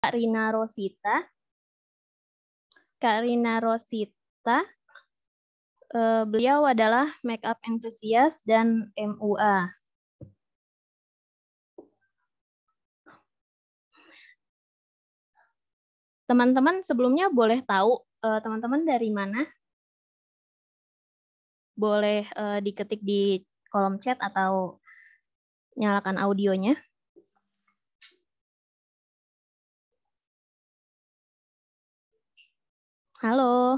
Kak Rina Rosita. Kak Rina Rosita, beliau adalah makeup enthusiast dan MUA. Teman-teman sebelumnya boleh tahu teman-teman dari mana? Boleh diketik di kolom chat atau nyalakan audionya. Halo,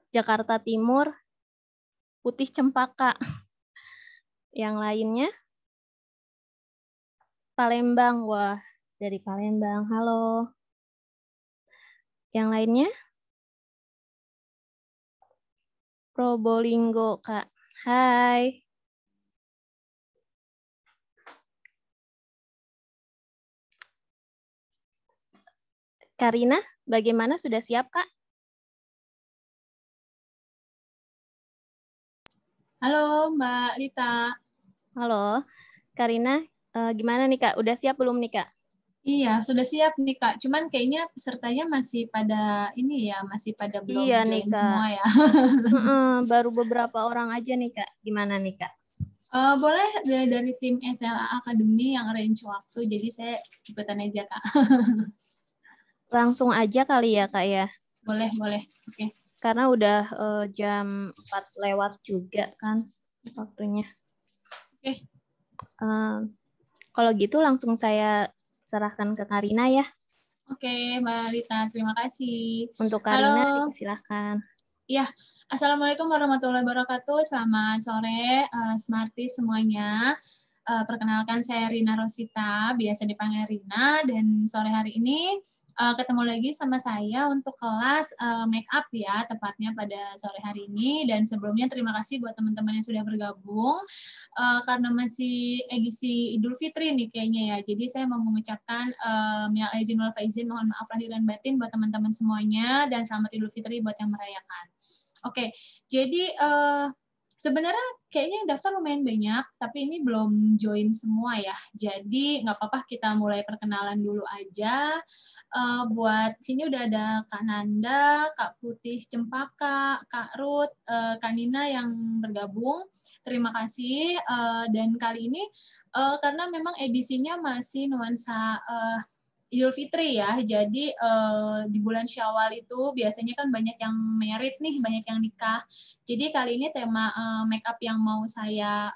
Jakarta Timur, Putih Cempaka. Yang lainnya? Palembang, wah dari Palembang. Halo. Yang lainnya? Probolinggo, Kak. Hai. Karina, bagaimana? Sudah siap, Kak? Halo, Mbak Rita. Halo, Karina, gimana nih, Kak? Udah siap belum nih, Kak? Iya, sudah siap nih, Kak. Cuman kayaknya pesertanya masih pada ini ya, masih pada belum Iya nih, join Kak. semua ya. Baru beberapa orang aja nih, Kak. Gimana nih, Kak? Boleh dari tim SLA Academy yang arrange waktu, jadi saya ikutan aja, Kak. Langsung aja kali ya, Kak ya? Boleh, boleh. Oke. Karena udah jam 4 lewat juga kan waktunya. Oke. Kalau gitu langsung saya serahkan ke Karina ya. Oke, Mbak Rita. Terima kasih. Untuk Halo. Karina, dipersilahkan. Ya, Assalamualaikum warahmatullahi wabarakatuh. Selamat sore, Smarties semuanya. Perkenalkan saya Rina Rosita, biasa dipanggil Rina, dan sore hari ini ketemu lagi sama saya untuk kelas make up ya, tepatnya pada sore hari ini. Dan sebelumnya terima kasih buat teman-teman yang sudah bergabung, karena masih edisi Idul Fitri nih kayaknya ya. Jadi saya mau mengucapkan minal aizin wal faizin, mohon maaf lahir dan batin buat teman-teman semuanya, dan selamat Idul Fitri buat yang merayakan. Oke, jadi sebenarnya kayaknya yang daftar lumayan banyak, tapi ini belum join semua ya. Jadi nggak apa-apa, kita mulai perkenalan dulu aja. Buat sini udah ada Kak Nanda, Kak Putih Cempaka, Kak Ruth, Kak Nina yang bergabung. Terima kasih. Dan kali ini karena memang edisinya masih nuansa Idul Fitri ya, jadi di bulan Syawal itu biasanya kan banyak yang merit nih, banyak yang nikah. Jadi kali ini tema make up yang mau saya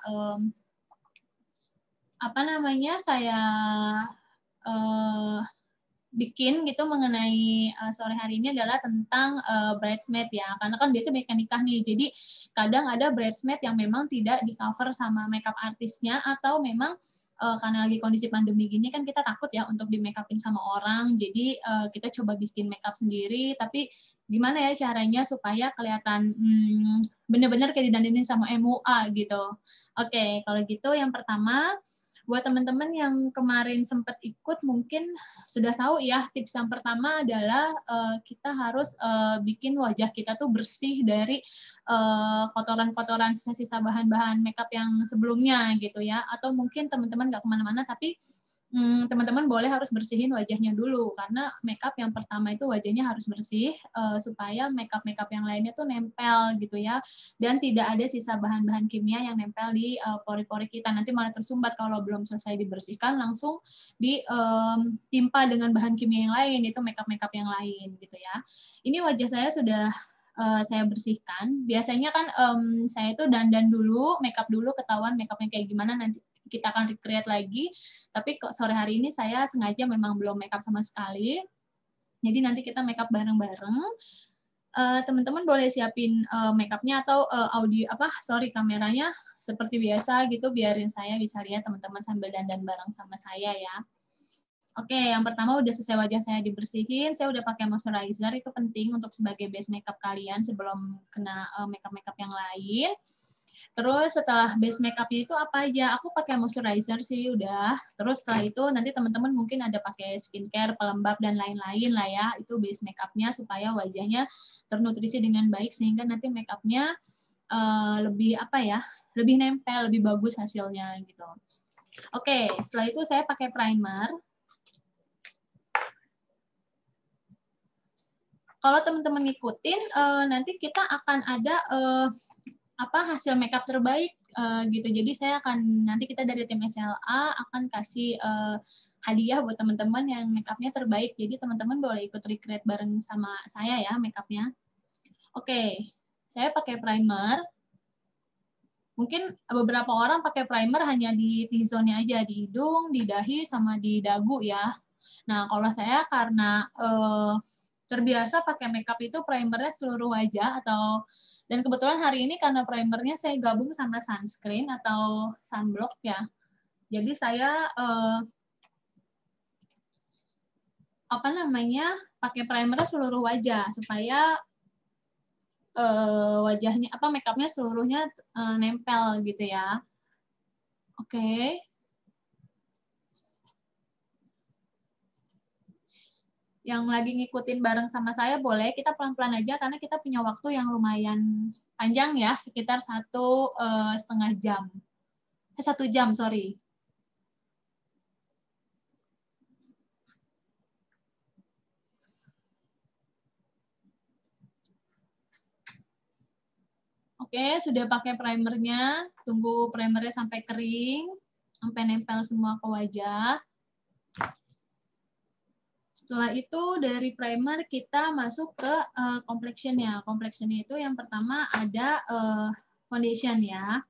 bikin gitu mengenai sore hari ini adalah tentang bridesmaid ya, karena kan biasanya banyak yang nikah nih, jadi kadang ada bridesmaid yang memang tidak di cover sama makeup artisnya, atau memang karena lagi kondisi pandemi gini kan kita takut ya untuk di make upin sama orang, jadi kita coba bikin make up sendiri, tapi gimana ya caranya supaya kelihatan bener-bener kayak didandanin sama MUA gitu. Oke, kalau gitu yang pertama, buat teman-teman yang kemarin sempat ikut mungkin sudah tahu ya, tips yang pertama adalah kita harus bikin wajah kita tuh bersih dari kotoran-kotoran, sisa-sisa bahan-bahan makeup yang sebelumnya gitu ya. Atau mungkin teman-teman nggak kemana-mana, tapi teman-teman boleh harus bersihin wajahnya dulu, karena makeup yang pertama itu wajahnya harus bersih supaya makeup yang lainnya tuh nempel gitu ya, dan tidak ada sisa bahan-bahan kimia yang nempel di pori-pori kita, nanti malah tersumbat kalau belum selesai dibersihkan langsung ditimpa dengan bahan kimia yang lain, itu makeup yang lain gitu ya. Ini wajah saya sudah saya bersihkan. Biasanya kan saya itu dandan dulu, makeup dulu, ketahuan makeupnya kayak gimana, nanti kita akan recreate lagi. Tapi kok sore hari ini saya sengaja memang belum makeup sama sekali. Jadi nanti kita makeup bareng-bareng. Teman-teman boleh siapin makeupnya atau kameranya seperti biasa gitu, biarin saya bisa lihat teman-teman sambil dandan bareng sama saya ya. Oke, yang pertama udah selesai wajah saya dibersihin, saya udah pakai moisturizer, itu penting untuk sebagai base makeup kalian sebelum kena makeup yang lain. Terus setelah base makeupnya itu apa aja? Aku pakai moisturizer sih udah. Terus setelah itu nanti teman-teman mungkin ada pakai skincare, pelembab dan lain-lain lah ya. Itu base makeupnya supaya wajahnya ternutrisi dengan baik sehingga nanti makeupnya lebih lebih nempel, lebih bagus hasilnya gitu. Oke, setelah itu saya pakai primer. kalau teman-teman ngikutin, nanti kita akan ada hasil makeup terbaik gitu. Jadi saya akan nanti kita dari tim SLA akan kasih hadiah buat teman-teman yang makeupnya terbaik. Jadi teman-teman boleh ikut recreate bareng sama saya ya makeupnya. Oke, saya pakai primer. Mungkin beberapa orang pakai primer hanya di T-zone-nya aja, di hidung, di dahi, sama di dagu ya. Nah, kalau saya karena terbiasa pakai makeup itu primernya seluruh wajah dan kebetulan hari ini karena primernya saya gabung sama sunscreen atau sunblock ya. Jadi saya pakai primernya seluruh wajah supaya wajahnya makeupnya seluruhnya nempel gitu ya. Oke. Yang lagi ngikutin bareng sama saya boleh kita pelan-pelan aja karena kita punya waktu yang lumayan panjang ya, sekitar 1,5 jam. 1 jam, sorry. Oke, sudah pakai primernya. Tunggu primernya sampai kering, sampai nempel semua ke wajah. Setelah itu dari primer kita masuk ke complexion-nya. Complexion-nya itu yang pertama ada foundation ya.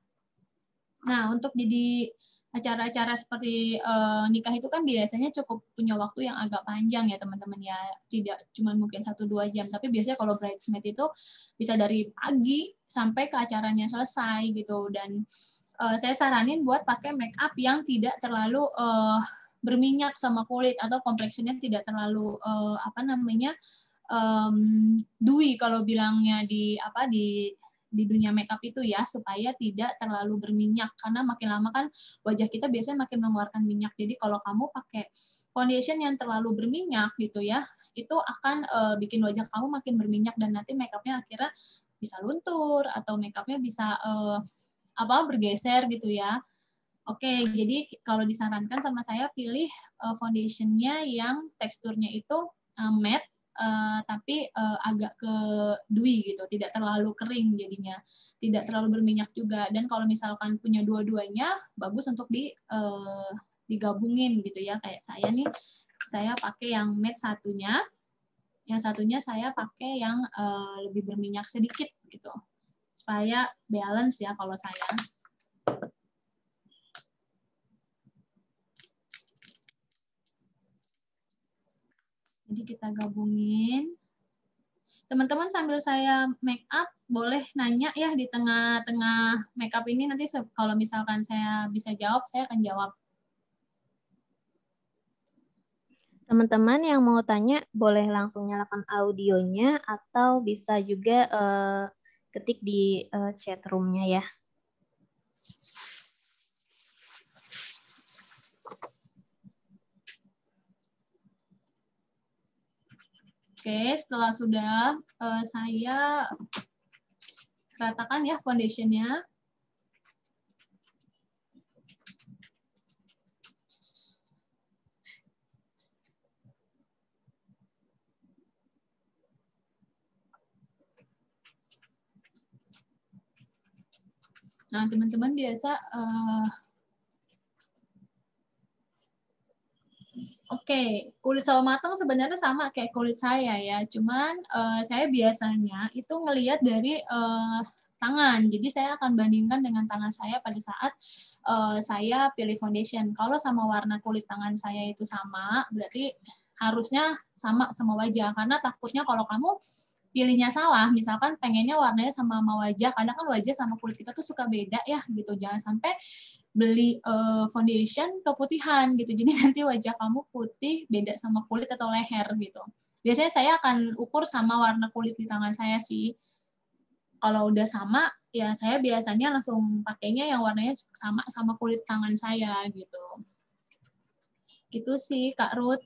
Nah, untuk jadi acara-acara seperti nikah itu kan biasanya cukup punya waktu yang agak panjang ya teman-teman ya. Tidak cuma mungkin 1-2 jam, tapi biasanya kalau bridesmaid itu bisa dari pagi sampai ke acaranya selesai gitu. Dan saya saranin buat pakai make up yang tidak terlalu berminyak sama kulit atau complexion-nya tidak terlalu dewy kalau bilangnya di dunia makeup itu ya, supaya tidak terlalu berminyak karena makin lama kan wajah kita biasanya makin mengeluarkan minyak. Jadi kalau kamu pakai foundation yang terlalu berminyak gitu ya, itu akan bikin wajah kamu makin berminyak dan nanti makeupnya akhirnya bisa luntur atau makeupnya bisa bergeser gitu ya. Oke, jadi kalau disarankan sama saya pilih foundationnya yang teksturnya itu matte tapi agak ke dewy gitu, tidak terlalu kering jadinya, tidak terlalu berminyak juga. Dan kalau misalkan punya dua-duanya, bagus untuk digabungin gitu ya. Kayak saya nih, saya pakai yang matte satunya, yang satunya saya pakai yang lebih berminyak sedikit gitu, supaya balance ya kalau saya. Jadi kita gabungin. Teman-teman sambil saya make up, boleh nanya ya di tengah-tengah make up ini, nanti kalau misalkan saya bisa jawab, saya akan jawab. Teman-teman yang mau tanya, boleh langsung nyalakan audionya atau bisa juga ketik di chat room-nya ya. Oke, setelah sudah saya ratakan ya foundation-nya. Nah, teman-teman biasa Oke, kulit sawo matang sebenarnya sama kayak kulit saya ya, cuman saya biasanya itu ngelihat dari tangan. Jadi saya akan bandingkan dengan tangan saya pada saat saya pilih foundation. Kalau sama warna kulit tangan saya itu sama, berarti harusnya sama wajah. Karena takutnya kalau kamu pilihnya salah, misalkan pengennya warnanya sama wajah, kadang kan wajah sama kulit kita tuh suka beda ya gitu. Jangan sampai beli foundation keputihan gitu. Jadi nanti wajah kamu putih beda sama kulit atau leher gitu. Biasanya saya akan ukur sama warna kulit di tangan saya sih. Kalau udah sama, ya saya biasanya langsung pakainya yang warnanya sama kulit tangan saya gitu. Gitu sih Kak Ruth.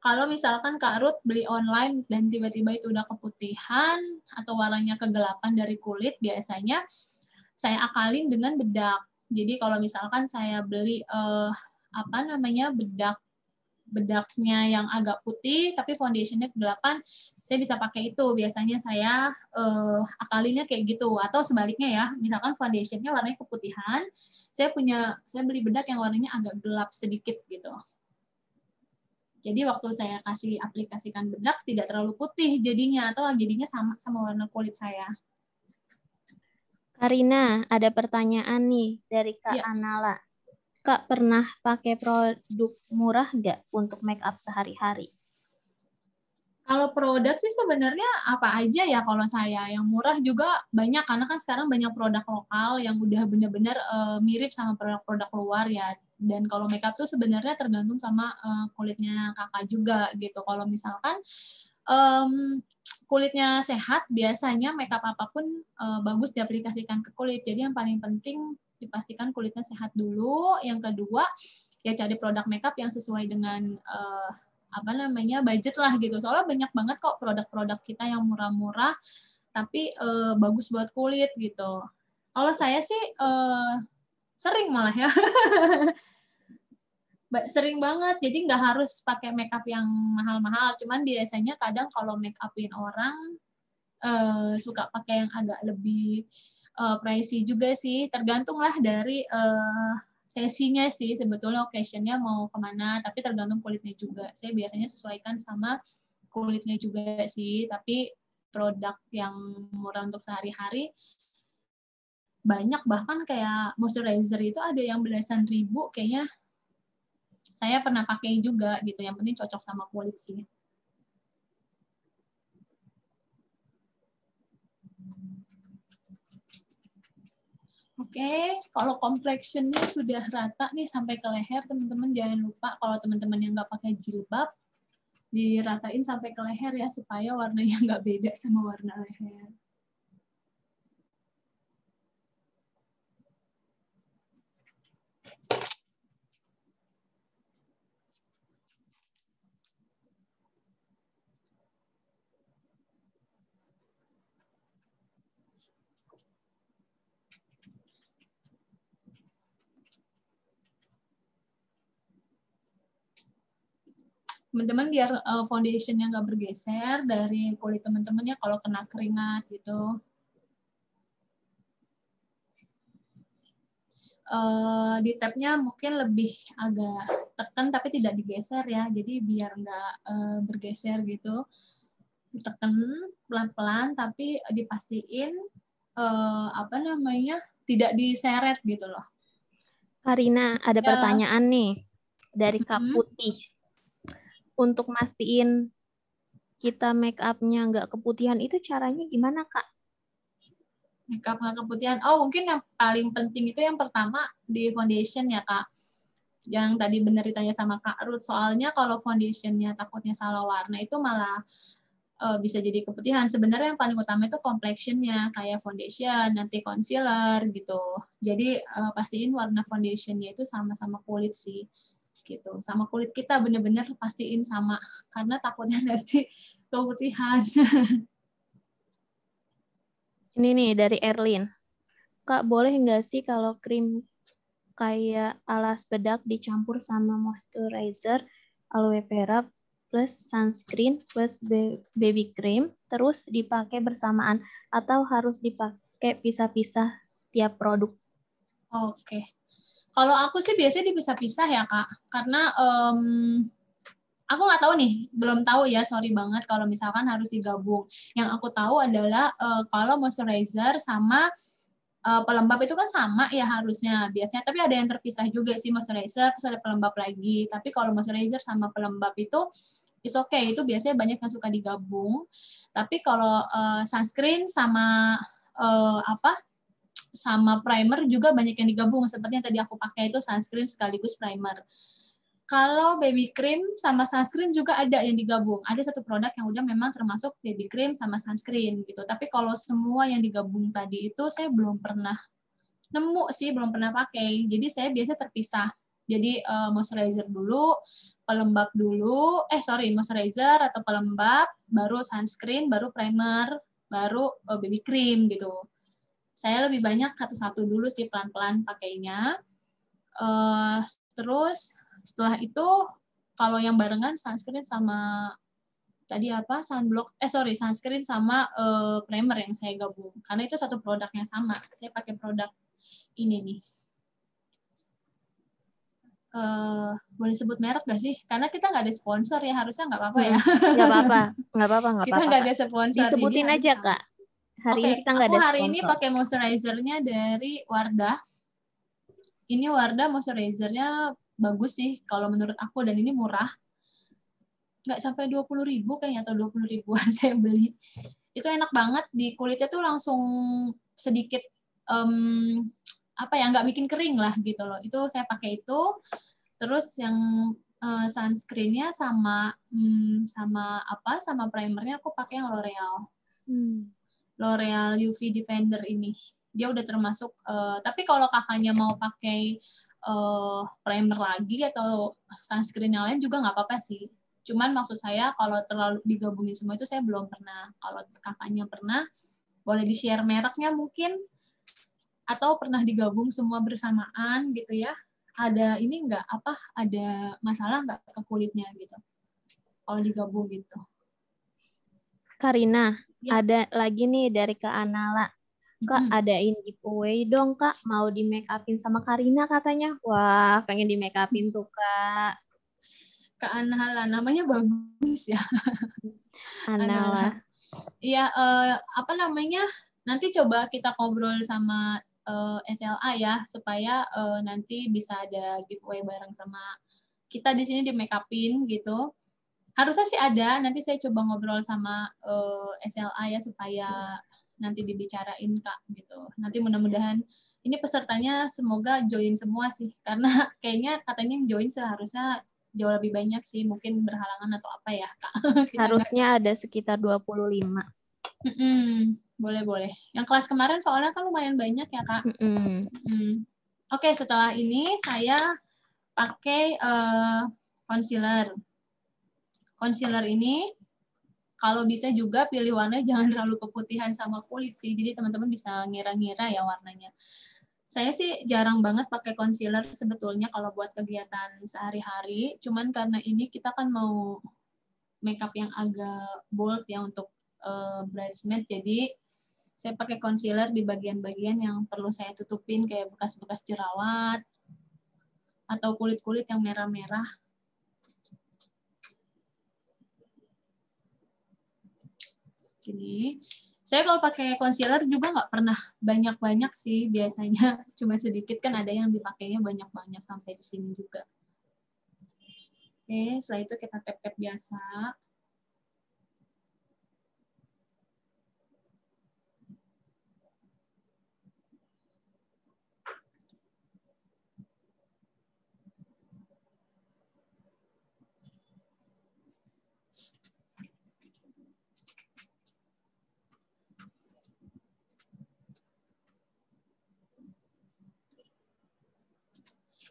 Kalau misalkan Kak Ruth beli online dan tiba-tiba itu udah keputihan atau warnanya kegelapan dari kulit, biasanya saya akalin dengan bedak. Jadi kalau misalkan saya beli bedak bedaknya yang agak putih tapi foundationnya kegelapan, saya bisa pakai itu. Biasanya saya akalinnya kayak gitu. Atau sebaliknya ya, misalkan foundationnya warnanya keputihan, saya beli bedak yang warnanya agak gelap sedikit gitu. Jadi waktu saya kasih aplikasikan bedak tidak terlalu putih jadinya, atau jadinya sama warna kulit saya. Karina, ada pertanyaan nih dari Kak Ya. Anala. Kak pernah pakai produk murah nggak untuk make up sehari-hari? Kalau produk sih sebenarnya apa aja ya kalau saya. Yang murah juga banyak, karena kan sekarang banyak produk lokal yang udah benar-benar mirip sama produk-produk luar ya. Dan kalau makeup tuh sebenarnya tergantung sama kulitnya kakak juga gitu. Kalau misalkan kulitnya sehat, biasanya makeup apapun bagus diaplikasikan ke kulit. Jadi yang paling penting dipastikan kulitnya sehat dulu. Yang kedua, ya cari produk makeup yang sesuai dengan budget lah gitu. Soalnya banyak banget kok produk-produk kita yang murah-murah tapi bagus buat kulit gitu. Kalau saya sih sering malah ya. Sering banget. Jadi nggak harus pakai makeup yang mahal-mahal. Cuman biasanya kadang kalau make upin orang suka pakai yang agak lebih pricey juga sih. Tergantung lah dari sesinya sih, sebetulnya occasion-nya mau kemana, tapi tergantung kulitnya juga. Saya biasanya sesuaikan sama kulitnya juga sih, tapi produk yang murah untuk sehari-hari banyak, bahkan kayak moisturizer itu ada yang belasan ribu, kayaknya saya pernah pakai juga gitu, yang penting cocok sama kulit sih. Oke, kalau complexion-nya sudah rata nih sampai ke leher, teman-teman jangan lupa kalau teman-teman yang nggak pakai jilbab, diratain sampai ke leher ya, supaya warnanya nggak beda sama warna leher. Teman-teman biar foundationnya nggak bergeser dari kulit teman-teman ya kalau kena keringat gitu. Di tab-nya mungkin lebih agak tekan tapi tidak digeser ya, jadi biar nggak bergeser gitu. Ditekan pelan-pelan tapi dipastiin tidak diseret gitu loh. Karina, ada Ya. pertanyaan nih dari Kak Putih. Untuk mastiin kita make up-nya nggak keputihan itu caranya gimana, Kak? Makeup nggak keputihan. Oh, mungkin yang paling penting itu yang pertama di foundation ya, Kak. Yang tadi benar ditanya sama Kak Ruth. Soalnya kalau foundationnya takutnya salah warna itu malah bisa jadi keputihan. Sebenarnya yang paling utama itu complexion-nya, kayak foundation, nanti concealer gitu. Jadi pastiin warna foundation-nya itu sama-sama kulit sih. Gitu. Sama kulit kita benar-benar pastiin sama, karena takutnya nanti keputihan. Ini nih dari Erlin. Kak, boleh nggak sih kalau krim kayak alas bedak dicampur sama moisturizer, aloe vera, plus sunscreen, plus baby cream, terus dipakai bersamaan, atau harus dipakai pisah-pisah tiap produk? Oke. Kalau aku sih biasanya dipisah-pisah ya, Kak. Karena aku nggak tahu nih, belum tahu ya, sorry banget kalau misalkan harus digabung. Yang aku tahu adalah kalau moisturizer sama pelembab itu kan sama ya harusnya biasanya, tapi ada yang terpisah juga sih, moisturizer terus ada pelembab lagi. Tapi kalau moisturizer sama pelembab itu it's okay, itu biasanya banyak yang suka digabung. Tapi kalau sunscreen sama sama primer juga banyak yang digabung, seperti yang tadi aku pakai itu sunscreen sekaligus primer. Kalau baby cream sama sunscreen juga ada yang digabung. Ada satu produk yang udah memang termasuk baby cream sama sunscreen gitu. Tapi kalau semua yang digabung tadi itu saya belum pernah nemu sih, belum pernah pakai. Jadi saya biasa terpisah. Jadi moisturizer dulu, pelembab dulu, moisturizer atau pelembab, baru sunscreen, baru primer, baru baby cream gitu. Saya lebih banyak satu-satu dulu sih, pelan-pelan pakainya. Terus setelah itu kalau yang barengan sunscreen sama tadi apa sunscreen sama primer yang saya gabung karena itu satu produk yang sama. Saya pakai produk ini nih. Boleh sebut merek gak sih? Karena kita nggak ada sponsor ya, harusnya nggak apa-apa ya. Nggak apa-apa, nggak apa-apa, nggak Kita apa-apa. nggak Kak. ada sponsor. Disebutin jadi aja sama. Kak. Hari Oke, ini kita nggak aku ada hari ini sponsor. pakai moisturizer-nya dari Wardah. Ini Wardah moisturizer-nya bagus sih kalau menurut aku dan ini murah. Nggak sampai 20.000 kayaknya atau 20.000-an saya beli. Itu enak banget di kulitnya tuh langsung sedikit apa ya, nggak bikin kering lah gitu loh. Itu saya pakai itu. Terus yang sunscreen-nya sama primernya aku pakai yang L'Oreal. L'Oreal UV Defender ini. Dia udah termasuk tapi kalau kakaknya mau pakai primer lagi atau sunscreen yang lain juga nggak apa-apa sih. Cuman maksud saya kalau terlalu digabungin semua itu saya belum pernah. Kalau kakaknya pernah, boleh di-share mereknya mungkin atau pernah digabung semua bersamaan gitu ya. Ada ini nggak ada masalah nggak ke kulitnya gitu kalau digabung gitu. Karina, Ya. ada lagi nih dari Kak Anala. Kak, adain giveaway dong Kak, mau di make upin sama Karina katanya. Wah, pengen di make upin tuh Kak. Kak Anala, namanya bagus ya. Anala. Iya, nanti coba kita ngobrol sama SLA ya, supaya nanti bisa ada giveaway bareng sama kita di sini di make upin gitu. Harusnya sih ada, nanti saya coba ngobrol sama SLA ya supaya nanti dibicarain Kak gitu. Nanti mudah-mudahan ini pesertanya semoga join semua sih, karena kayaknya katanya yang join seharusnya jauh lebih banyak sih, mungkin berhalangan atau apa ya Kak. Harusnya ada sekitar 25. Boleh. Yang kelas kemarin soalnya kan lumayan banyak ya Kak. Oke, setelah ini saya pakai concealer. Concealer ini kalau bisa juga pilih warna jangan terlalu keputihan sama kulit sih. Jadi teman-teman bisa ngira-ngira ya warnanya. Saya sih jarang banget pakai concealer sebetulnya kalau buat kegiatan sehari-hari. Cuman karena ini kita kan mau makeup yang agak bold ya untuk bridesmaid. Jadi saya pakai concealer di bagian-bagian yang perlu saya tutupin kayak bekas-bekas jerawat atau kulit-kulit yang merah-merah. Gini. Saya kalau pakai concealer juga nggak pernah banyak-banyak sih, biasanya cuma sedikit, kan ada yang dipakainya banyak-banyak sampai di sini juga. Oke, setelah itu kita tap-tap biasa.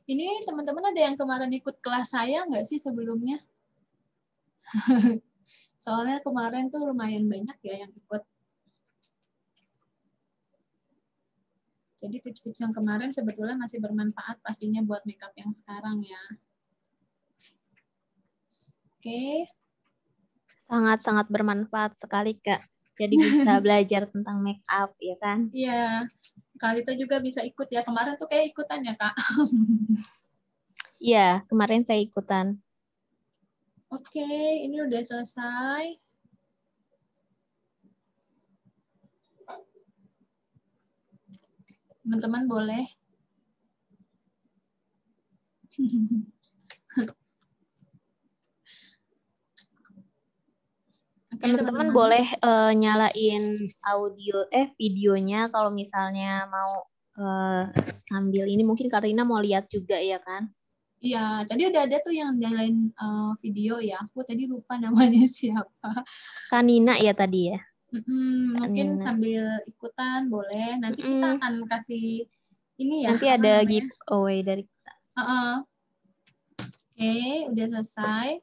Ini teman-teman ada yang kemarin ikut kelas saya nggak sih sebelumnya? Soalnya kemarin tuh lumayan banyak ya yang ikut. Jadi tips-tips yang kemarin sebetulnya masih bermanfaat pastinya buat makeup yang sekarang ya. Oke. Sangat-sangat bermanfaat sekali Kak. Jadi bisa belajar tentang make up ya kan? Iya. Kalita juga bisa ikut ya. Kemarin tuh kayak ikutan ya Kak. Iya, kemarin saya ikutan. Oke, ini udah selesai. Teman-teman boleh. Teman-teman boleh nyalain videonya kalau misalnya mau sambil ini, mungkin Karina mau lihat juga ya kan? Iya, tadi udah ada tuh yang nyalain video ya. Aku tadi lupa namanya siapa. Kanina ya tadi ya? Mungkin Nina. sambil ikutan boleh. Nanti kita akan kasih ini ya. Nanti ada giveaway dari kita. Oke, udah selesai.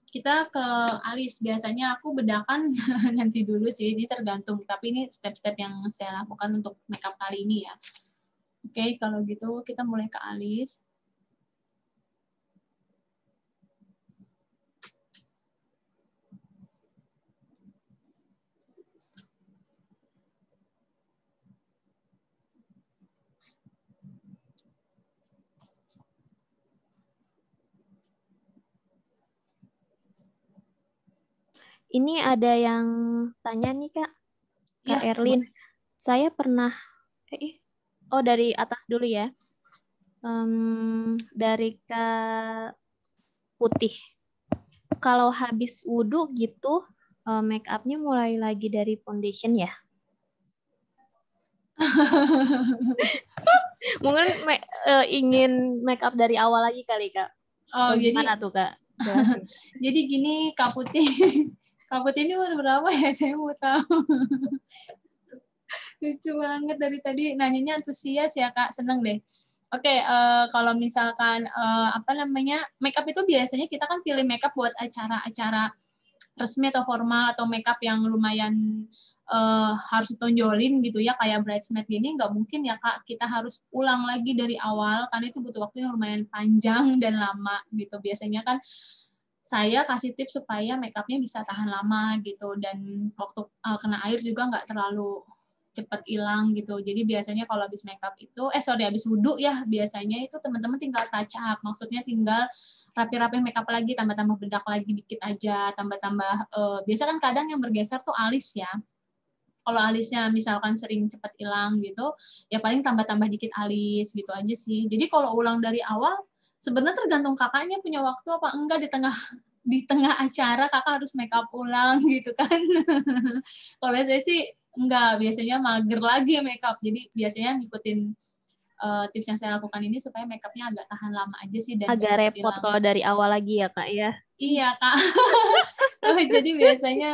Kita ke alis. Biasanya aku bedakan nanti dulu sih. Ini tergantung. Tapi ini step-step yang saya lakukan untuk makeup kali ini ya. Oke, kalau gitu kita mulai ke alis. Ini ada yang tanya nih Kak, Kak Iya, Erlin. Saya pernah, dari atas dulu ya. Dari Kak Putih. Kalau habis wudhu gitu, make upnya mulai lagi dari foundation ya? Mungkin ingin make up dari awal lagi kali Kak. Oh, Atau gimana tuh Kak? Jelasin. jadi gini Kak Putih. Kak Putih ini umur berapa ya? Saya mau tahu. Lucu banget dari tadi nanyanya antusias ya Kak, seneng deh. Oke, kalau misalkan apa namanya makeup itu biasanya kita kan pilih makeup buat acara-acara resmi atau formal atau makeup yang lumayan harus ditonjolin gitu ya kayak bridesmaid gini nggak mungkin ya Kak kita harus ulang lagi dari awal karena itu butuh waktu yang lumayan panjang dan lama gitu. Biasanya kan saya kasih tips supaya makeupnya bisa tahan lama gitu dan waktu kena air juga nggak terlalu cepat hilang gitu. Jadi biasanya kalau habis makeup itu, habis wudhu ya biasanya itu teman-teman tinggal touch up. Maksudnya tinggal rapi-rapi makeup lagi, tambah-tambah bedak lagi dikit aja, tambah-tambah. Biasa kan kadang yang bergeser tuh alis ya. Kalau alisnya misalkan sering cepat hilang gitu, ya paling tambah-tambah dikit alis gitu aja sih. Jadi kalau ulang dari awal, sebenarnya tergantung kakaknya punya waktu apa enggak di tengah acara kakak harus make up ulang gitu kan. Kalau saya sih enggak, biasanya mager lagi make up. Jadi biasanya ngikutin tips yang saya lakukan ini supaya make upnya agak tahan lama aja sih dan Agak enggak cepet repot hilang. kalau dari awal lagi ya Kak ya. Iya Kak. Jadi biasanya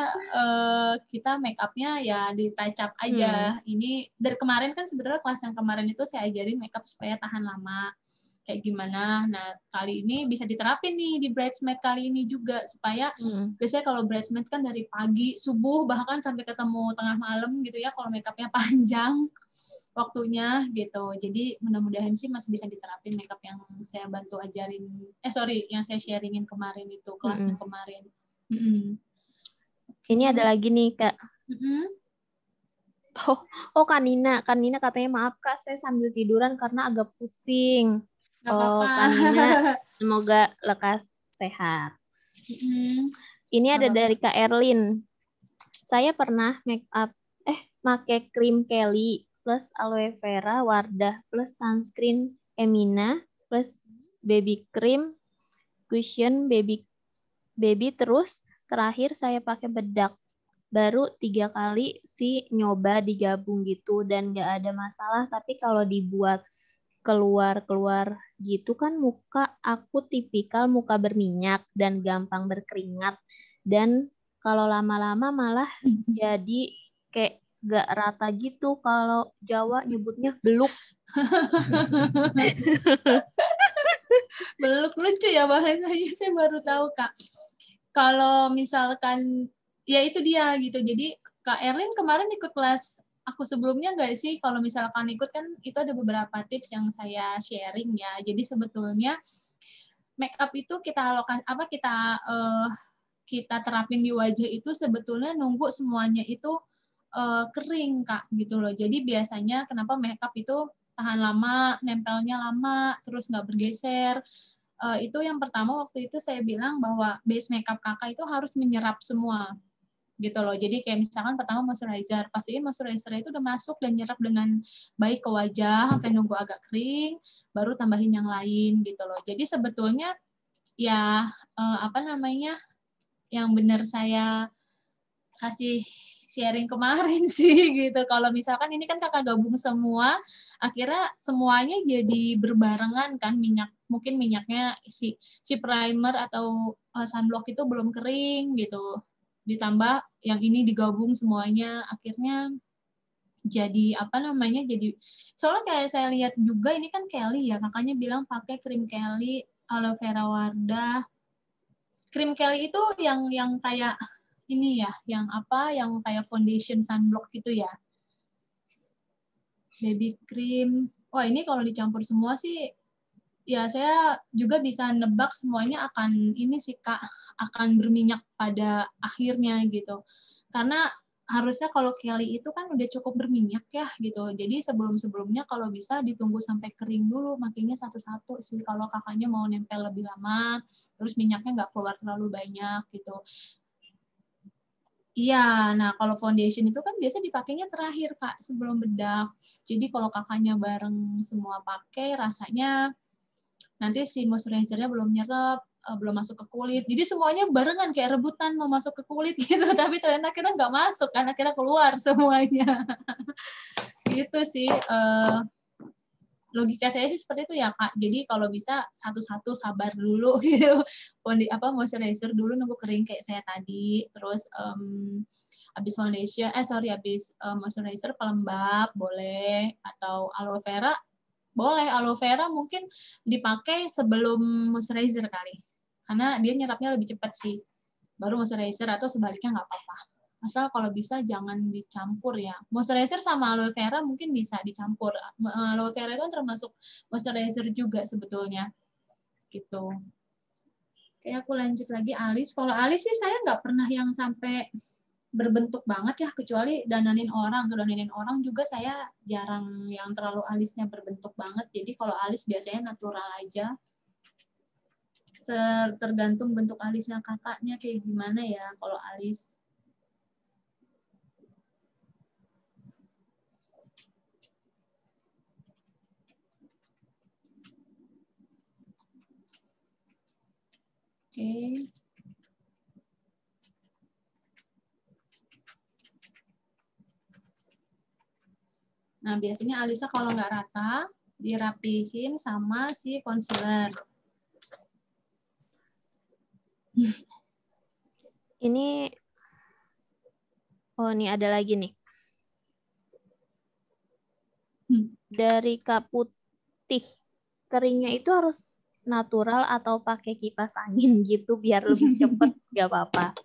kita make up-nya ya di touch up aja. Ini dari kemarin kan sebetulnya kelas yang kemarin itu saya ajarin make up supaya tahan lama. Kayak gimana. Nah, kali ini bisa diterapin nih di bridesmaid kali ini juga supaya biasanya kalau bridesmaid kan dari pagi, subuh bahkan sampai ketemu tengah malam gitu ya kalau make up-nya panjang waktunya gitu. Jadi mudah-mudahan sih masih bisa diterapin makeup yang saya bantu ajarin. Yang saya sharingin kemarin itu kelas yang kemarin. Ini ada lagi nih Kak. Kak Nina. Kak Nina katanya maaf Kak, saya sambil tiduran karena agak pusing. Gak apa-apa. Kak Nina, semoga lekas sehat. Ini ada dari Kak Erlin. Saya pernah pakai krim Kelly plus aloe vera Wardah plus sunscreen Emina plus baby cream cushion baby terus terakhir saya pakai bedak. Baru 3 kali sih nyoba digabung gitu dan nggak ada masalah. Tapi kalau dibuat keluar-keluar gitu kan muka aku tipikal muka berminyak dan gampang berkeringat. Dan kalau lama-lama malah jadi kayak gak rata gitu. Kalau Jawa nyebutnya beluk. Beluk, lucu ya bahasanya, saya baru tahu Kak. Kalau misalkan ya itu dia gitu. Jadi Kak Erlin kemarin ikut kelas aku sebelumnya nggak sih? Kalau misalkan ikut kan itu ada beberapa tips yang saya sharing ya. Jadi sebetulnya make up itu kita terapin di wajah itu sebetulnya nunggu semuanya itu kering Kak gitu loh. Jadi biasanya kenapa make up itu tahan lama, nempelnya lama, terus nggak bergeser. Itu yang pertama waktu itu saya bilang bahwa base makeup kakak itu harus menyerap semua gitu loh. Jadi kayak misalkan pertama moisturizer, pastiin moisturizer itu udah masuk dan nyerap dengan baik ke wajah sampai nunggu agak kering, baru tambahin yang lain gitu loh. Jadi sebetulnya ya apa namanya yang benar saya kasih sharing kemarin sih gitu. Kalau misalkan ini kan kakak gabung semua, akhirnya semuanya jadi berbarengan kan mungkin minyaknya si primer atau sunblock itu belum kering gitu. Ditambah yang ini digabung semuanya, akhirnya jadi apa namanya jadi soalnya kayak saya lihat juga ini kan Kelly ya kakaknya bilang pakai krim Kelly aloe vera Wardah. Krim Kelly itu yang kayak ini ya, yang kayak foundation sunblock gitu ya. Baby cream. Wah, ini kalau dicampur semua sih ya saya juga bisa nebak semuanya akan ini sih Kak, akan berminyak pada akhirnya gitu. Karena harusnya kalau Kelly itu kan udah cukup berminyak ya gitu. Jadi sebelum-sebelumnya kalau bisa ditunggu sampai kering dulu, makanya satu-satu sih kalau kakaknya mau nempel lebih lama, terus minyaknya nggak keluar terlalu banyak gitu. Iya, nah kalau foundation itu kan biasa dipakainya terakhir Kak, sebelum bedak. Jadi kalau kakaknya bareng semua pakai, rasanya nanti si moisturizer-nya belum nyerap, belum masuk ke kulit. Jadi semuanya barengan kayak rebutan mau masuk ke kulit gitu, tapi ternyata akhirnya nggak masuk kan, akhirnya keluar semuanya. Gitu sih. Logika saya sih seperti itu ya Kak. Jadi kalau bisa satu-satu sabar dulu gitu. Moisturizer dulu nunggu kering kayak saya tadi. Terus habis foundation, habis moisturizer pelembab boleh, atau aloe vera boleh. Aloe vera mungkin dipakai sebelum moisturizer kali. Karena dia nyerapnya lebih cepat sih. Baru moisturizer atau sebaliknya nggak apa-apa. Asal kalau bisa jangan dicampur ya. Moisturizer sama aloe vera mungkin bisa dicampur. Aloe vera itu kan termasuk moisturizer juga sebetulnya. Gitu. Oke, aku lanjut lagi alis. Kalau alis sih saya nggak pernah yang sampai berbentuk banget ya, kecuali dandanin orang. Dandanin orang juga saya jarang yang terlalu alisnya berbentuk banget. Jadi kalau alis biasanya natural aja. Tergantung bentuk alisnya kakaknya kayak gimana ya kalau alis. Oke. Nah, biasanya alisnya kalau nggak rata, dirapihin sama si concealer. Ini, oh ini ada lagi nih. Dari Kak Putih, keringnya itu harus natural atau pakai kipas angin gitu biar lebih cepet, gak apa-apa.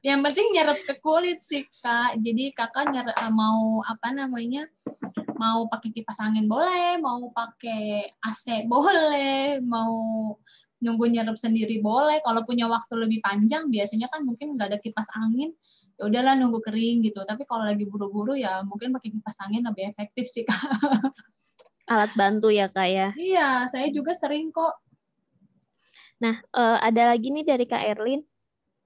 Yang penting nyerap ke kulit sih, Kak. Jadi kakak mau apa namanya? Mau pakai kipas angin boleh, mau pakai AC boleh, mau nunggu nyerap sendiri boleh. Kalau punya waktu lebih panjang, biasanya kan mungkin nggak ada kipas angin, ya udahlah nunggu kering gitu. Tapi kalau lagi buru-buru ya mungkin pakai kipas angin lebih efektif sih, Kak. Alat bantu ya Kak ya. Iya, saya juga sering kok. Nah, ada lagi nih dari Kak Erlin.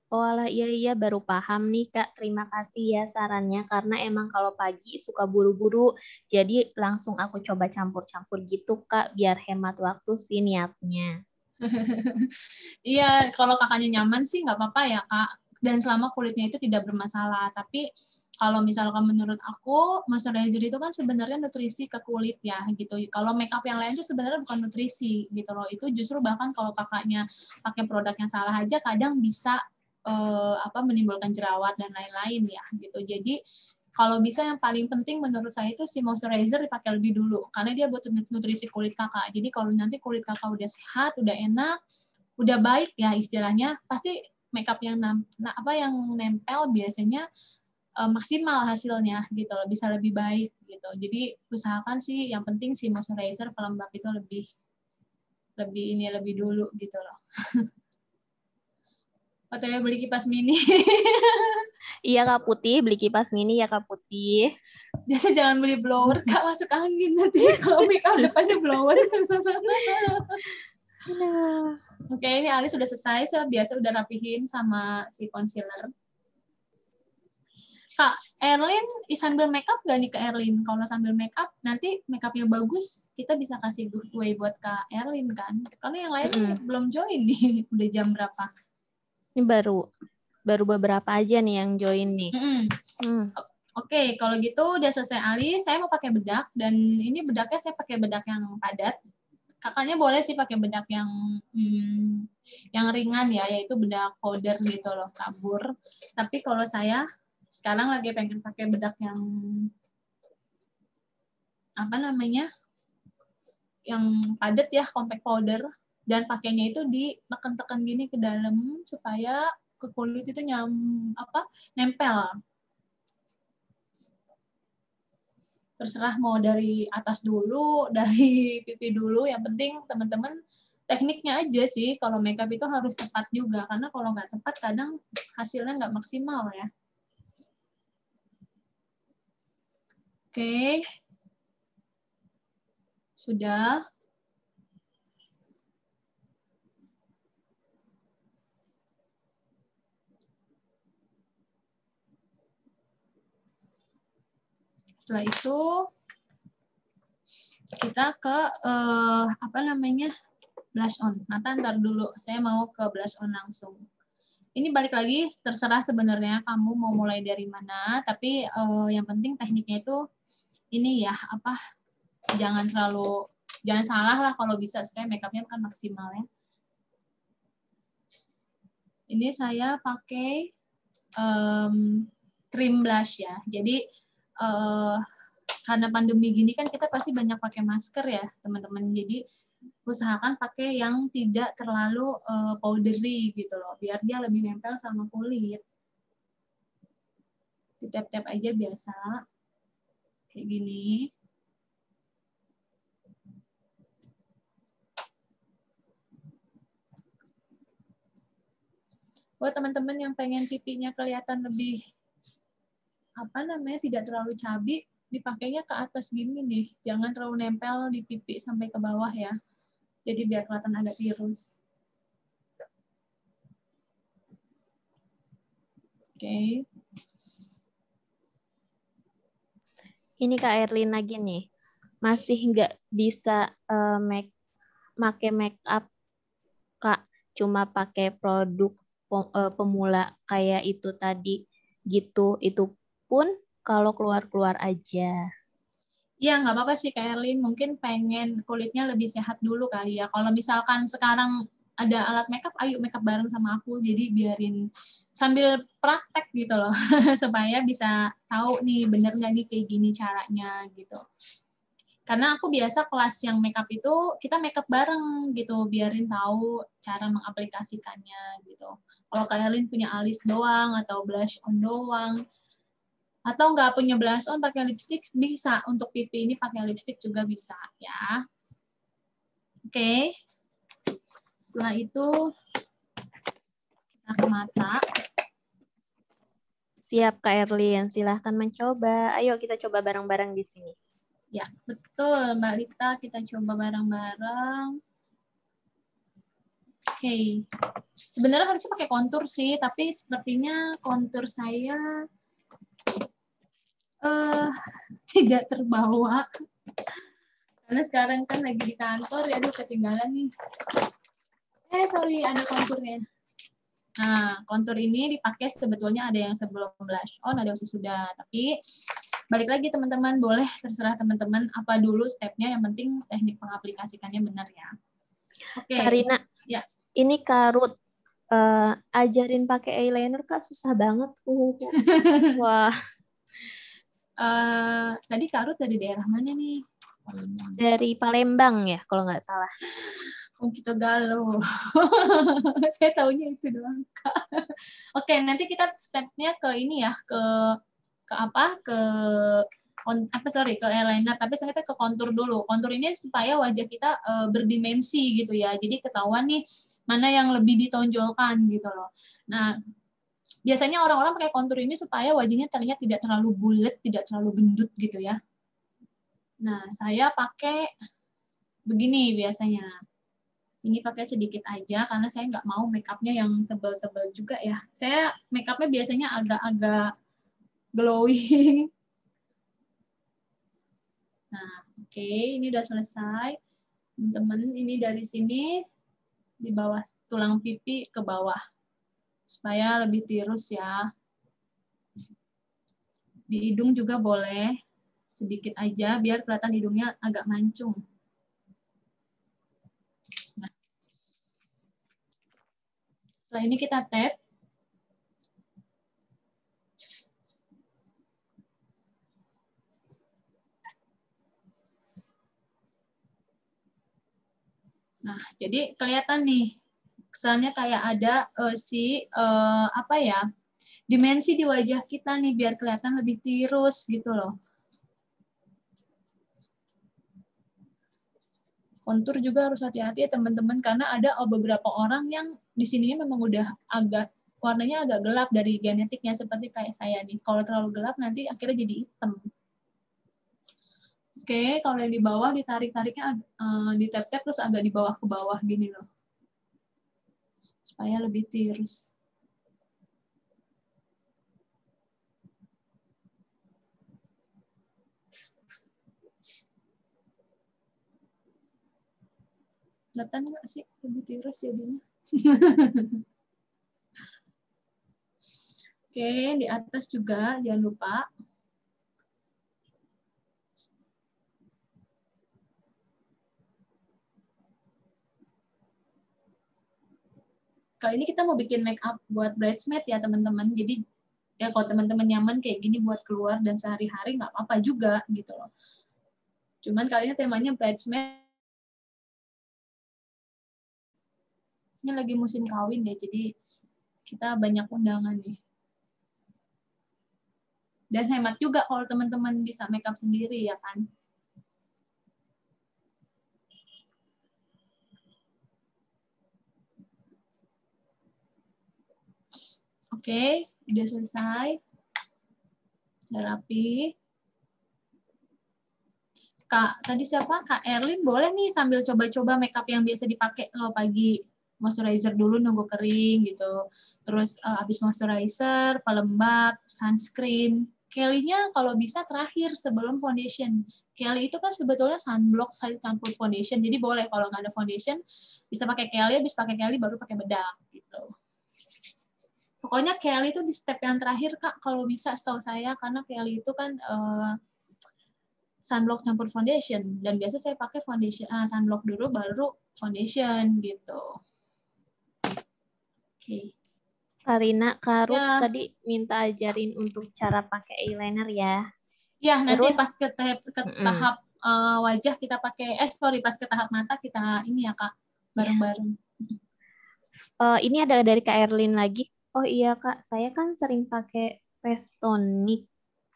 Oh alah, iya baru paham nih Kak. Terima kasih ya sarannya karena emang kalau pagi suka buru-buru. Jadi langsung aku coba campur-campur gitu Kak biar hemat waktu sih niatnya. Iya, kalau kakaknya nyaman sih nggak apa-apa ya, Kak. Dan selama kulitnya itu tidak bermasalah. Tapi kalau misalkan menurut aku, moisturizer itu kan sebenarnya nutrisi ke kulit ya, gitu. Kalau makeup yang lain itu sebenarnya bukan nutrisi, gitu loh. Itu justru bahkan kalau kakaknya pakai produk yang salah aja, kadang bisa menimbulkan jerawat dan lain-lain ya, gitu. Jadi kalau bisa yang paling penting menurut saya itu si moisturizer dipakai lebih dulu karena dia buat nutrisi kulit kakak. Jadi kalau nanti kulit kakak udah sehat, udah enak, udah baik ya istilahnya, pasti makeup yang yang nempel biasanya maksimal hasilnya gitu loh, bisa lebih baik gitu. Jadi usahakan sih yang penting si moisturizer pelembab itu lebih lebih dulu gitu loh. OTW beli kipas mini. Iya Kak Putih, beli kipas mini ya Kak Putih. Biasa jangan beli blower, Kak, masuk angin nanti kalau makeup depannya blower. Oke, ini alis sudah selesai. Saya biasa udah rapihin sama si concealer. Kak, Erlin sambil makeup gak nih ke Erlin? Kalau sambil makeup, nanti makeupnya bagus, kita bisa kasih giveaway buat Kak Erlin kan? Karena yang lain belum join nih, udah jam berapa? Ini baru beberapa aja nih yang join nih. Oke, kalau gitu udah selesai alis, saya mau pakai bedak, dan ini bedaknya saya pakai bedak yang padat. Kakaknya boleh sih pakai bedak yang ringan ya, yaitu bedak powder gitu loh, tabur. Tapi kalau saya sekarang lagi pengen pakai bedak yang yang padat ya, compact powder, dan pakainya itu ditekan-tekan gini ke dalam supaya ke kulit itu nempel. Terserah mau dari atas dulu, dari pipi dulu, yang penting teman-teman tekniknya aja sih. Kalau makeup itu harus tepat juga, karena kalau nggak tepat kadang hasilnya nggak maksimal ya. Oke. Sudah. Setelah itu kita ke apa namanya, blush on. Ntar dulu, saya mau ke blush on langsung. Ini balik lagi, terserah sebenarnya kamu mau mulai dari mana, tapi yang penting tekniknya itu ini ya, apa, jangan salah lah kalau bisa, supaya makeupnya kan maksimal ya. Ini saya pakai cream blush ya. Jadi karena pandemi gini kan kita pasti banyak pakai masker ya teman-teman. Jadi usahakan pakai yang tidak terlalu powdery gitu loh, biar dia lebih nempel sama kulit. Ditap-tap aja biasa, kayak gini. Buat teman-teman yang pengen pipinya kelihatan lebih apa namanya, tidak terlalu cabi, dipakainya ke atas gini nih, jangan terlalu nempel di pipi sampai ke bawah ya. Jadi biar kelihatan agak tirus. Oke. Ini Kak Erlin lagi nih. Masih nggak bisa make make up Kak. Cuma pakai produk pemula kayak itu tadi gitu. Itu pun kalau keluar-keluar aja. Ya, nggak apa-apa sih Kak Erlin. Mungkin pengen kulitnya lebih sehat dulu kali ya. Kalau misalkan sekarang ada alat makeup, ayo makeup bareng sama aku. Jadi biarin sambil praktek gitu loh. Supaya bisa tahu nih, bener nggak nih kayak gini caranya gitu. Karena aku biasa kelas yang makeup itu, kita makeup bareng gitu. Biarin tahu cara mengaplikasikannya gitu. Kalau Kak Erlin punya alis doang atau blush on doang, atau nggak punya blush on pakai lipstick, bisa. Untuk pipi ini pakai lipstick juga bisa ya. Oke. Setelah itu kita ke mata. Siap Kak Erlin, silahkan mencoba. Ayo kita coba bareng-bareng di sini. Ya, betul Mbak Lita, kita coba bareng-bareng. Oke. Sebenarnya harusnya pakai kontur sih, tapi sepertinya kontur saya tidak terbawa. Karena sekarang kan lagi di kantor, ya aduh ketinggalan nih. Sorry, ada konturnya. Nah, kontur ini dipakai sebetulnya ada yang sebelum blush on, ada yang sesudah. Tapi balik lagi teman-teman, boleh terserah teman-teman apa dulu stepnya, yang penting teknik pengaplikasikannya benar ya. Oke. Karina, ya. Ini Karut. Ajarin pakai eyeliner Kak susah banget. Wah. Tadi Kak Ruth dari daerah mana nih? Dari Palembang ya, kalau nggak salah. Oh, kita galau. Saya taunya itu doang, Kak. Oke, nanti kita stepnya ke ini ya, ke apa? Ke eyeliner, tapi kita ke kontur dulu. Kontur ini supaya wajah kita berdimensi gitu ya. Jadi ketahuan nih mana yang lebih ditonjolkan gitu loh. Nah, biasanya orang-orang pakai kontur ini supaya wajahnya terlihat tidak terlalu bulat, tidak terlalu gendut gitu ya. Nah, saya pakai begini biasanya. Ini pakai sedikit aja karena saya nggak mau makeupnya yang tebal-tebal juga ya. Saya makeupnya biasanya agak-agak glowing. Nah, oke, ini udah selesai. Teman-teman, ini dari sini di bawah tulang pipi ke bawah supaya lebih tirus ya. Di hidung juga boleh sedikit aja biar kelihatan hidungnya agak mancung. Nah, setelah ini kita tap. Nah, jadi kelihatan nih, kesannya kayak ada apa ya, dimensi di wajah kita nih, biar kelihatan lebih tirus gitu loh. Kontur juga harus hati-hati ya teman-teman, karena ada beberapa orang yang di sininya memang udah agak, warnanya agak gelap dari genetiknya, seperti kayak saya nih. Kalau terlalu gelap nanti akhirnya jadi hitam. Oke, kalau yang di bawah ditarik-tariknya, ditap-tap terus agak di bawah ke bawah gini loh. Supaya lebih tirus. Kelihatan nggak sih lebih tirus jadinya? Oke, di atas juga jangan lupa. Kali ini kita mau bikin make up buat bridesmaid ya teman-teman. Jadi ya kalau teman-teman nyaman kayak gini buat keluar dan sehari-hari nggak apa-apa juga gitu loh. Cuman kali ini temanya bridesmaid. Ini lagi musim kawin ya, jadi kita banyak undangan nih. Dan hemat juga kalau teman-teman bisa make up sendiri ya kan. Oke, udah selesai. Udah rapi. Kak, tadi siapa? Kak Erlin, boleh nih sambil coba-coba makeup yang biasa dipakai lo pagi. Moisturizer dulu nunggu kering gitu. Terus habis moisturizer, pelembab, sunscreen. Kelly-nya kalau bisa terakhir sebelum foundation. Kelly itu kan sebetulnya sunblock campur foundation. Jadi boleh kalau nggak ada foundation bisa pakai Kelly, habis pakai Kelly baru pakai bedak gitu. Pokoknya Kelly itu di step yang terakhir Kak kalau bisa setahu saya, karena Kelly itu kan sunblock campur foundation, dan biasa saya pakai foundation sunblock dulu baru foundation gitu. Oke. Karina, Kak Ruth Ya. tadi minta ajarin untuk cara pakai eyeliner ya. Ya, nanti Terus, pas ke tahap wajah kita pakai, pas ke tahap mata kita ini ya Kak, bareng-bareng. Ini ada dari Kak Erlin lagi. Oh iya Kak, saya kan sering pakai face tonic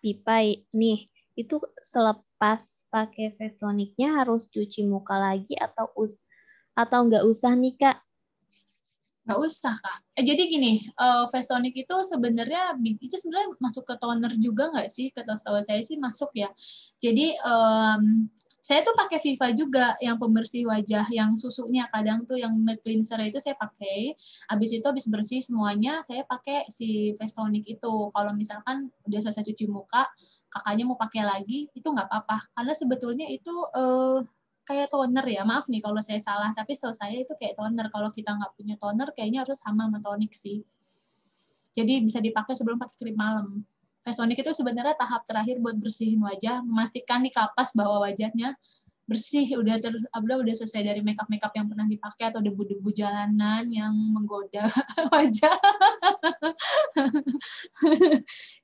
pipa nih. Itu selepas pakai face tonicnya harus cuci muka lagi atau nggak usah nih Kak? Nggak usah Kak. Jadi gini, face tonic itu sebenarnya masuk ke toner juga nggak sih? Setahu saya sih masuk ya. Jadi saya tuh pakai Viva juga yang pembersih wajah yang susunya, kadang tuh yang cleanser itu saya pakai. Habis bersih semuanya saya pakai si face tonic itu. Kalau misalkan udah selesai cuci muka, kakaknya mau pakai lagi, itu nggak apa-apa. Karena sebetulnya itu kayak toner ya, maaf nih kalau saya salah, tapi setahu saya itu kayak toner. Kalau kita nggak punya toner, kayaknya harus sama tonik sih. Jadi bisa dipakai sebelum pakai krim malam. Face tonic itu sebenarnya tahap terakhir buat bersihin wajah, memastikan di kapas bahwa wajahnya bersih, udah selesai dari makeup yang pernah dipakai atau debu-debu jalanan yang menggoda wajah.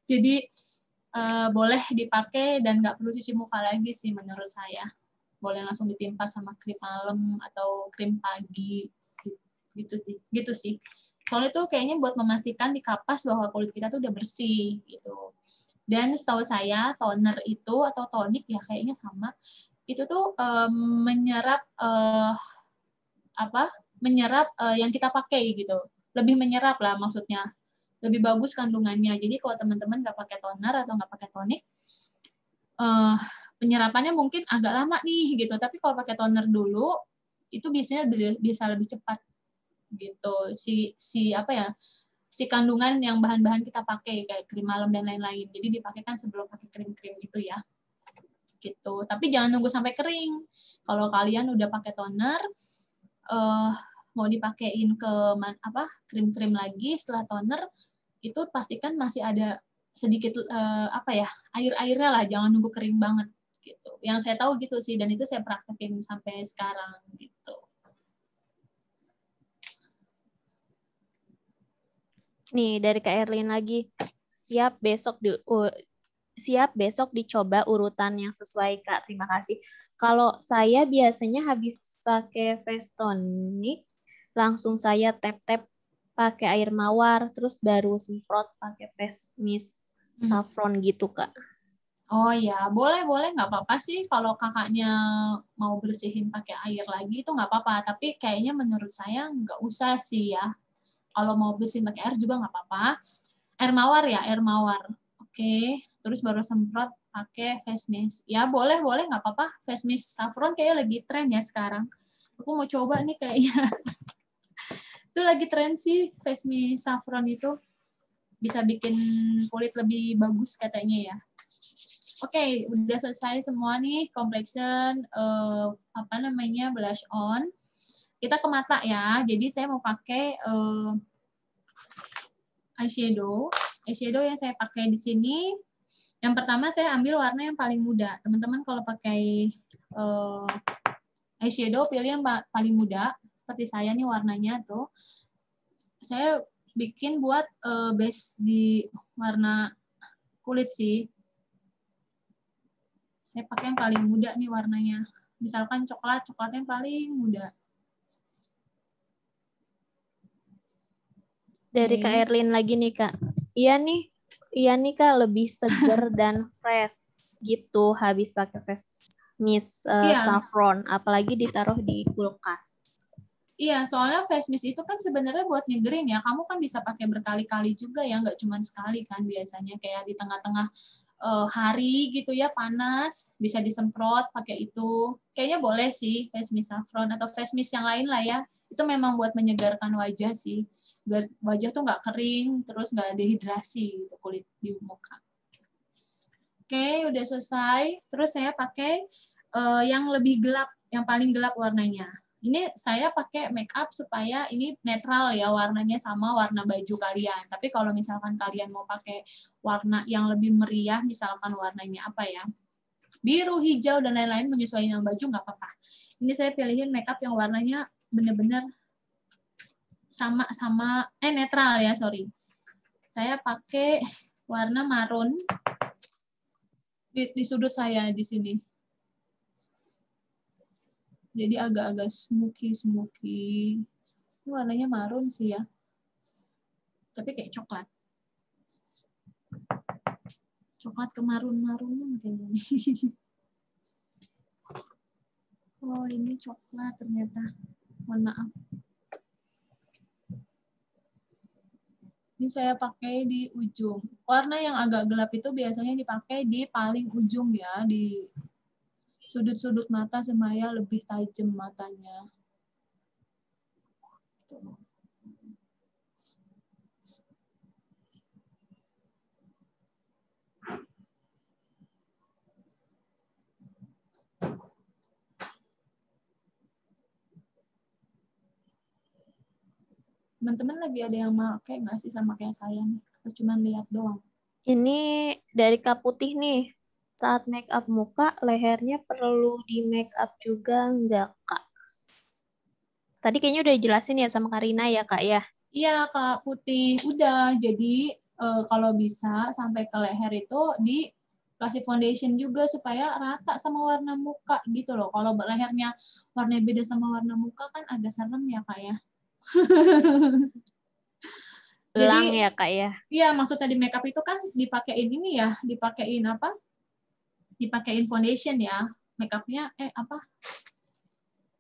Jadi boleh dipakai dan nggak perlu cuci muka lagi sih menurut saya. Boleh langsung ditimpa sama krim malam atau krim pagi gitu sih. Soalnya itu kayaknya buat memastikan di kapas bahwa kulit kita tuh udah bersih gitu. Dan setahu saya toner itu atau tonik ya kayaknya sama, itu tuh menyerap yang kita pakai gitu. Lebih menyerap lah maksudnya. Lebih bagus kandungannya. Jadi kalau teman-teman nggak pakai toner atau nggak pakai tonik, penyerapannya mungkin agak lama nih gitu. Tapi kalau pakai toner dulu itu biasanya bisa lebih cepat gitu. Si kandungan yang bahan-bahan kita pakai kayak krim malam dan lain-lain. Jadi dipakaikan sebelum pakai krim-krim itu ya. Gitu. Tapi jangan nunggu sampai kering. Kalau kalian udah pakai toner, mau dipakein ke krim-krim lagi setelah toner, itu pastikan masih ada sedikit air-airnya lah, jangan nunggu kering banget gitu. Yang saya tahu gitu sih, dan itu saya praktekin sampai sekarang gitu. Nih dari Kak Erlin lagi. Siap besok dicoba urutan yang sesuai Kak. Terima kasih. Kalau saya biasanya habis pakai face tonic, langsung saya tap-tap pakai air mawar, terus baru semprot pakai face mist saffron gitu Kak. Oh ya, boleh nggak apa-apa sih kalau kakaknya mau bersihin pakai air lagi itu nggak apa-apa. Tapi kayaknya menurut saya nggak usah sih ya. Kalau mau bersihin pakai air juga nggak apa-apa. Air mawar ya, air mawar. Oke, terus baru semprot pakai face mist. Ya boleh nggak apa-apa. Face mist saffron kayaknya lagi tren ya sekarang. Aku mau coba nih kayaknya. Itu lagi tren sih face mist saffron itu. Bisa bikin kulit lebih bagus katanya ya. Oke, udah selesai semua nih complexion, blush on. Kita ke mata ya. Jadi saya mau pakai eyeshadow. Eyeshadow yang saya pakai di sini, yang pertama saya ambil warna yang paling muda. Teman-teman kalau pakai eyeshadow pilih yang paling muda. Seperti saya nih warnanya tuh. Saya bikin buat base di warna kulit sih. Saya pakai yang paling muda nih warnanya. Misalkan coklat yang paling muda. Dari Kak Erlin lagi nih Kak. Iya nih Kak lebih seger dan fresh gitu habis pakai face mist saffron, apalagi ditaruh di kulkas. Iya, soalnya face mist itu kan sebenarnya buat nyegerin ya. Kamu kan bisa pakai berkali-kali juga ya, nggak cuma sekali kan biasanya. Kayak di tengah-tengah hari gitu ya, panas, bisa disemprot pakai itu. Kayaknya boleh sih face mist saffron atau face mist yang lain lah ya. Itu memang buat menyegarkan wajah sih. Biar wajah tuh nggak kering, terus nggak dehidrasi gitu kulit di muka. Oke, udah selesai. Terus saya pakai yang lebih gelap, yang paling gelap warnanya. Ini saya pakai make up supaya ini netral ya warnanya sama warna baju kalian. Tapi kalau misalkan kalian mau pakai warna yang lebih meriah, misalkan warnanya apa ya, biru, hijau, dan lain-lain menyesuaikan baju nggak apa-apa. Ini saya pilihin make up yang warnanya bener-bener sama netral ya, sorry. Saya pakai warna marun di sudut saya di sini. Jadi agak-agak smoky. Ini warnanya marun sih ya. Tapi kayak coklat. Coklat kemarun-marunan kayaknya. Oh, ini coklat ternyata. Mohon maaf. Ini saya pakai di ujung. Warna yang agak gelap itu biasanya dipakai di paling ujung ya, di sudut-sudut mata supaya lebih tajam matanya. Tuh. Teman-teman lagi ada yang pakai nggak sih sama kayak saya nih? Atau cuma lihat doang? Ini dari Kak Putih nih. Saat make up muka, lehernya perlu di make up juga nggak Kak? Tadi kayaknya udah jelasin ya sama Karina ya Kak ya? Iya Kak Putih, udah. Jadi kalau bisa sampai ke leher itu dikasih foundation juga supaya rata sama warna muka gitu loh. Kalau lehernya warnanya beda sama warna muka kan agak serem ya Kak ya. Belang Jadi ya Kak ya? iya maksudnya di makeup itu kan dipakein ini ya, dipakein apa? Dipakein foundation ya. Makeupnya apa?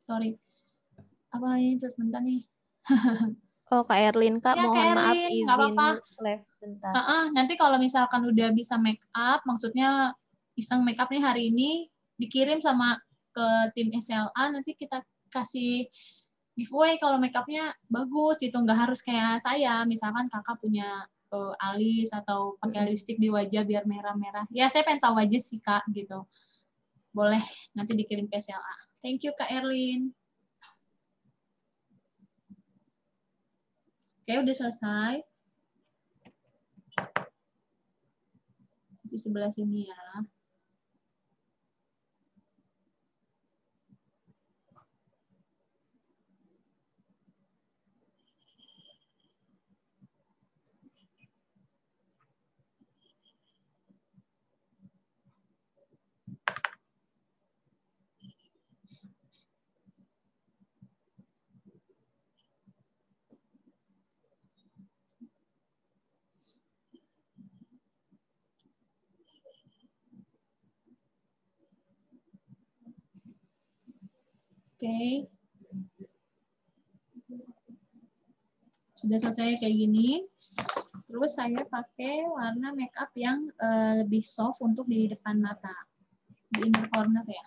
Sorry. Apa ini bentar nih? Oh Kak Erlin Kak, Ya Kak mohon maaf Erlin, nggak izin apa-apa. live bentar. Nanti kalau misalkan udah bisa make up, maksudnya iseng make up nih hari ini, dikirim sama ke tim SLA, nanti kita kasih giveaway kalau make upnya bagus, itu nggak harus kayak saya, misalkan kakak punya alis atau pakai lipstick di wajah biar merah-merah. Ya saya pengen tahu aja sih kak, gitu. Boleh, nanti dikirim ke SLA. Thank you Kak Erlin. Oke, udah selesai. Di sebelah sini ya. Oke. Sudah selesai kayak gini. Terus saya pakai warna makeup yang lebih soft untuk di depan mata. Di inner corner ya.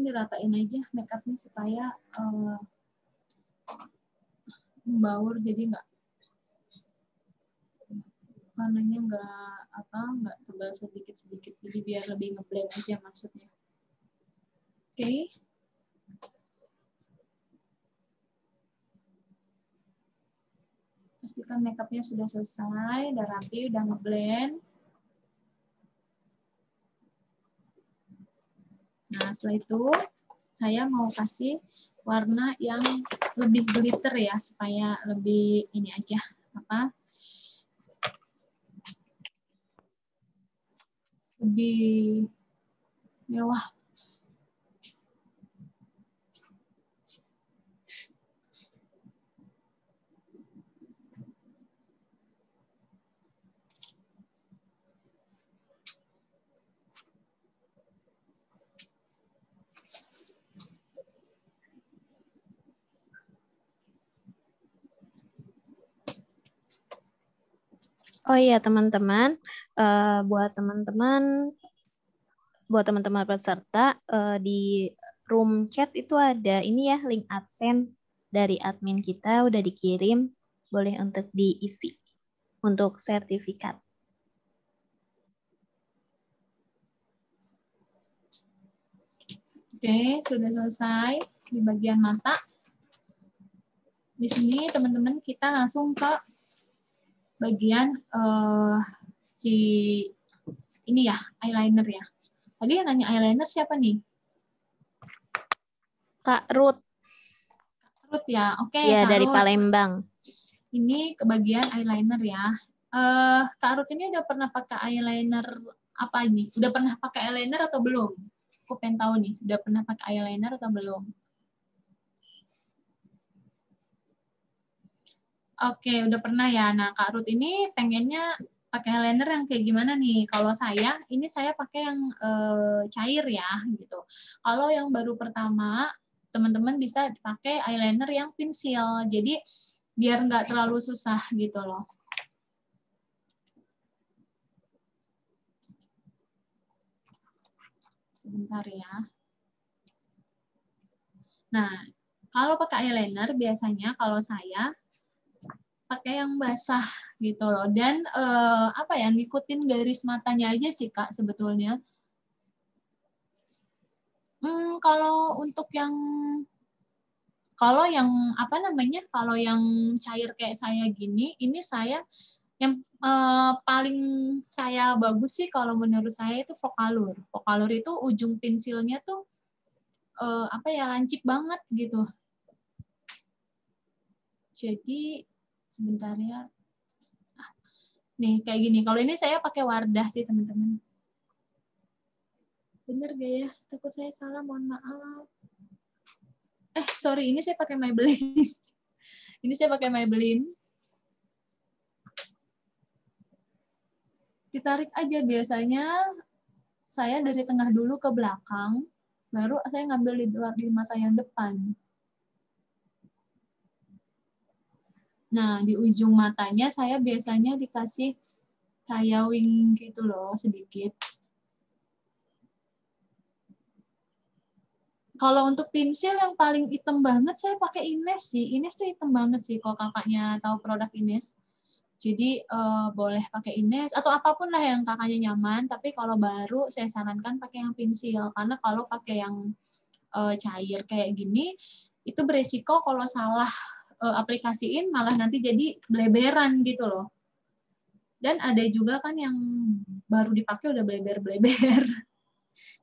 diratain aja makeupnya supaya membaur, jadi nggak warnanya nggak tebal sedikit, jadi biar lebih ngeblend aja maksudnya. Oke. Pastikan makeupnya sudah selesai, udah rapi, udah ngeblend. Nah, setelah itu saya mau kasih warna yang lebih glitter ya, supaya lebih ini aja, lebih mewah. Oh iya teman-teman, buat teman-teman peserta di room chat itu ada ini ya link absen dari admin kita udah dikirim, boleh untuk diisi untuk sertifikat. Oke, sudah selesai di bagian mata. Di sini teman-teman kita langsung ke bagian si ini ya, eyeliner ya. Tadi yang nanya eyeliner siapa nih? Kak Ruth. Ruth ya, oke. Ya, Kak dari Ruth. Palembang. Ini ke bagian eyeliner ya. Kak Ruth ini udah pernah pakai eyeliner apa ini? Udah pernah pakai eyeliner atau belum? Aku pengen tahu nih, udah pernah pakai eyeliner atau belum? Oke, udah pernah ya. Nah, Kak Ruth ini pengennya pakai eyeliner yang kayak gimana nih? Kalau saya, ini saya pakai yang cair ya, gitu. Kalau yang baru pertama, teman-teman bisa pakai eyeliner yang pensil. Jadi, biar nggak terlalu susah gitu loh. Sebentar ya. Nah, kalau pakai eyeliner, biasanya kalau saya pakai yang basah gitu loh. Dan apa ya, ngikutin garis matanya aja sih Kak sebetulnya. Kalau untuk kalau yang apa namanya, kalau yang cair kayak saya gini, ini saya yang paling saya bagus sih kalau menurut saya itu Vocalour. Vocalour itu ujung pensilnya tuh apa ya, lancip banget gitu. Jadi sebentar ya. Nih kayak gini. Kalau ini saya pakai Wardah sih teman-teman. Bener gak ya? Takut saya salah, mohon maaf. Sorry, ini saya pakai Maybelline. Ini saya pakai Maybelline. Ditarik aja biasanya. Saya dari tengah dulu ke belakang, baru saya ngambil di mata yang depan. Nah, di ujung matanya saya biasanya dikasih kayak wing gitu loh, sedikit. Kalau untuk pensil yang paling hitam banget, saya pakai Ines sih. Ines tuh hitam banget sih, kalau kakaknya tahu produk Ines. Jadi boleh pakai Ines atau apapun lah yang kakaknya nyaman. Tapi kalau baru saya sarankan pakai yang pensil, karena kalau pakai yang cair kayak gini itu beresiko kalau salah aplikasiin malah nanti jadi bleberan gitu loh. Dan ada juga kan yang baru dipakai udah bleber-bleber.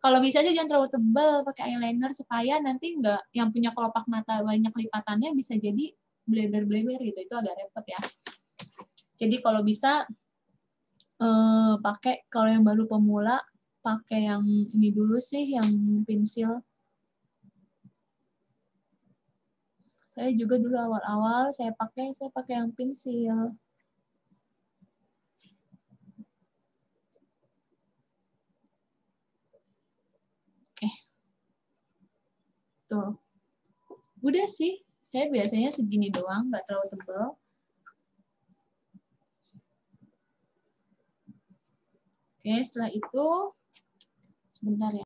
Kalau bisa aja jangan terlalu tebal pakai eyeliner supaya nanti nggak yang punya kelopak mata banyak lipatannya bisa jadi bleber-bleber gitu. Itu agak repot ya. Jadi kalau bisa pakai, kalau yang baru pemula pakai yang ini dulu sih, yang pensil. Saya juga dulu awal-awal saya pakai yang pensil. Oke. Tuh. Udah sih, saya biasanya segini doang, nggak terlalu tebal. Oke, setelah itu sebentar ya.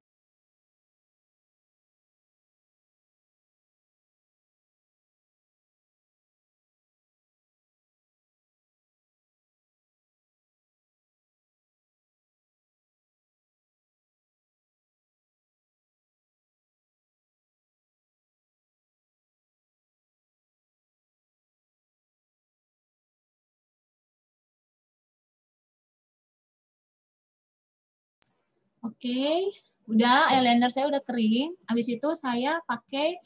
Oke, udah eyeliner saya udah kering. Habis itu saya pakai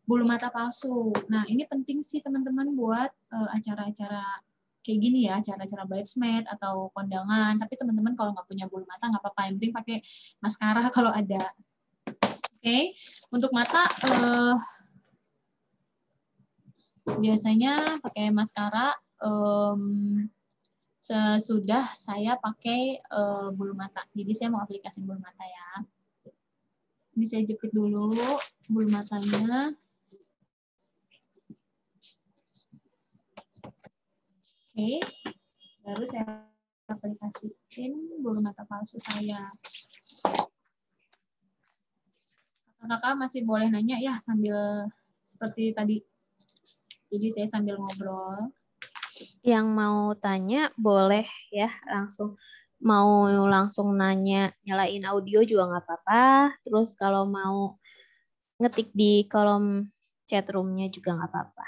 bulu mata palsu. Nah, ini penting sih teman-teman buat acara-acara kayak gini ya, acara-acara bridesmaid atau kondangan. Tapi teman-teman kalau nggak punya bulu mata nggak apa-apa. Yang penting pakai maskara kalau ada. Oke, untuk mata biasanya pakai maskara. Sesudah saya pakai bulu mata. Jadi saya mau aplikasi bulu mata ya. Ini saya jepit dulu bulu matanya. Oke, baru saya aplikasiin bulu mata palsu saya. Kakak masih boleh nanya ya sambil seperti tadi. Jadi saya sambil ngobrol. Yang mau tanya boleh ya langsung. Mau langsung nanya, nyalain audio juga nggak apa-apa. Terus kalau mau ngetik di kolom chat room-nya juga nggak apa-apa.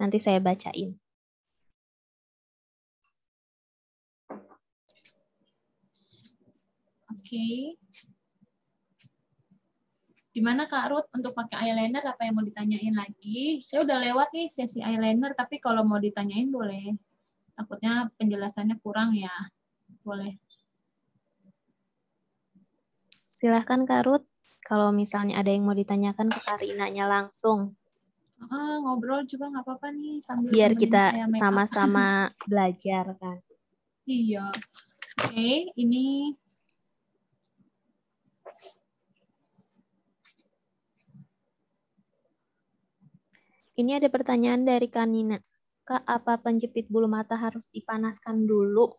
Nanti saya bacain. Oke. Gimana Kak Ruth untuk pakai eyeliner, apa yang mau ditanyain lagi? Saya udah lewat nih sesi eyeliner, tapi kalau mau ditanyain boleh. Takutnya penjelasannya kurang ya. Boleh. Silahkan Kak Ruth, kalau misalnya ada yang mau ditanyakan ke Karinanya langsung. Ngobrol juga nggak apa-apa nih sambil Biar temenin kita saya make up. sama-sama belajar kan. Iya. Oke, ini Ini ada pertanyaan dari Kanina. Kak, apa penjepit bulu mata harus dipanaskan dulu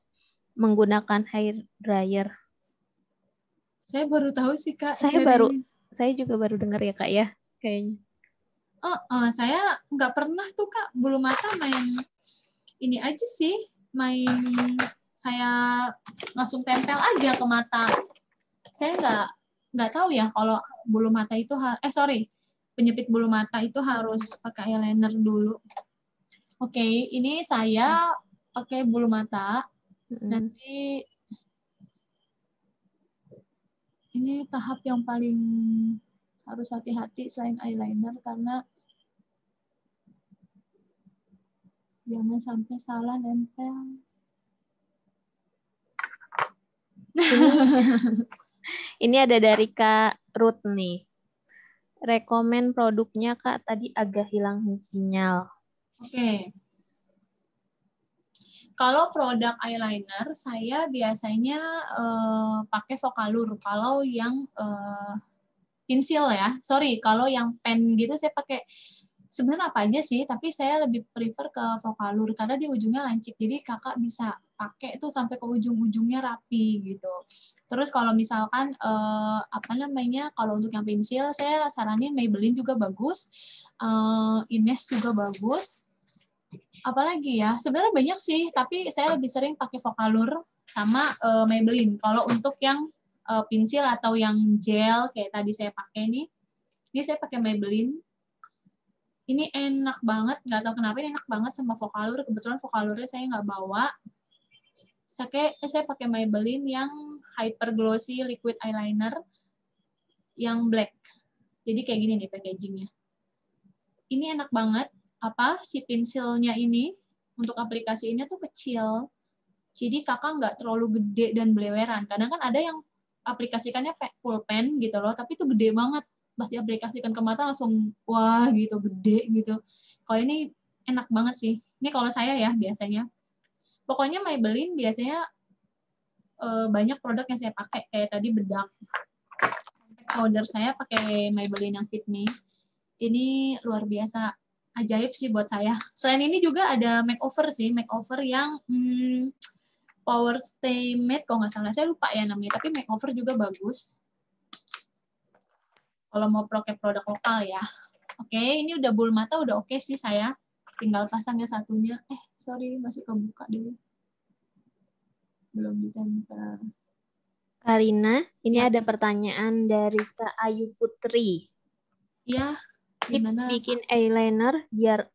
menggunakan hair dryer? saya baru tahu sih Kak, Saya serius. juga baru dengar ya Kak ya, kayaknya. Saya nggak pernah tuh Kak bulu mata main ini aja sih, main saya langsung tempel aja ke mata. Saya nggak tahu ya kalau bulu mata itu penyepit bulu mata itu harus pakai eyeliner dulu. Oke, ini saya pakai bulu mata. Nanti ini tahap yang paling harus hati-hati selain eyeliner karena jangan sampai salah nempel. Ini ada dari Kak Ruth nih. Rekomen produknya Kak, tadi agak hilang sinyal. Oke. Kalau produk eyeliner, saya biasanya pakai Vocalour. Kalau yang pensil ya, kalau yang pen gitu saya pakai sebenarnya apa aja sih, tapi saya lebih prefer ke Vocalour karena di ujungnya lancip, jadi kakak bisa pakai tuh sampai ke ujung-ujungnya rapi gitu. Terus kalau misalkan kalau untuk yang pensil saya saranin Maybelline juga bagus, Ines juga bagus. Apalagi ya, sebenarnya banyak sih, tapi saya lebih sering pakai Vocalour sama Maybelline. Kalau untuk yang pensil atau yang gel kayak tadi saya pakai nih, ini saya pakai Maybelline. Ini enak banget, nggak tahu kenapa ini enak banget sama Vocalour. Kebetulan Vocalournya saya nggak bawa. Saya pakai Maybelline yang Hyper Glossy Liquid Eyeliner yang black. Jadi kayak gini nih packagingnya. Ini enak banget. Si pensilnya ini untuk aplikasinya tuh kecil. Jadi kakak nggak terlalu gede dan beleweran. Kadang kan ada yang aplikasikannya pulpen gitu loh, tapi itu gede banget. Pas diaplikasikan ke mata langsung wah gitu, gede gitu. Kalau ini enak banget sih. Ini kalau saya ya biasanya. Pokoknya Maybelline biasanya banyak produk yang saya pakai. Kayak tadi bedak. Powder saya pakai Maybelline yang Fit Me. Ini luar biasa ajaib sih buat saya. Selain ini juga ada makeover sih, makeover yang Power Stay Matte kalau nggak salah, saya lupa ya namanya, tapi makeover juga bagus. Kalau mau pakai produk lokal ya. Oke, ini udah bulu mata udah oke sih saya. Tinggal pasangnya satunya. Sorry masih kebuka dulu. Belum ditempel. Karina, ini Ya. ada pertanyaan dari Kak Ayu Putri. Ya, Tips gimana? bikin eyeliner biar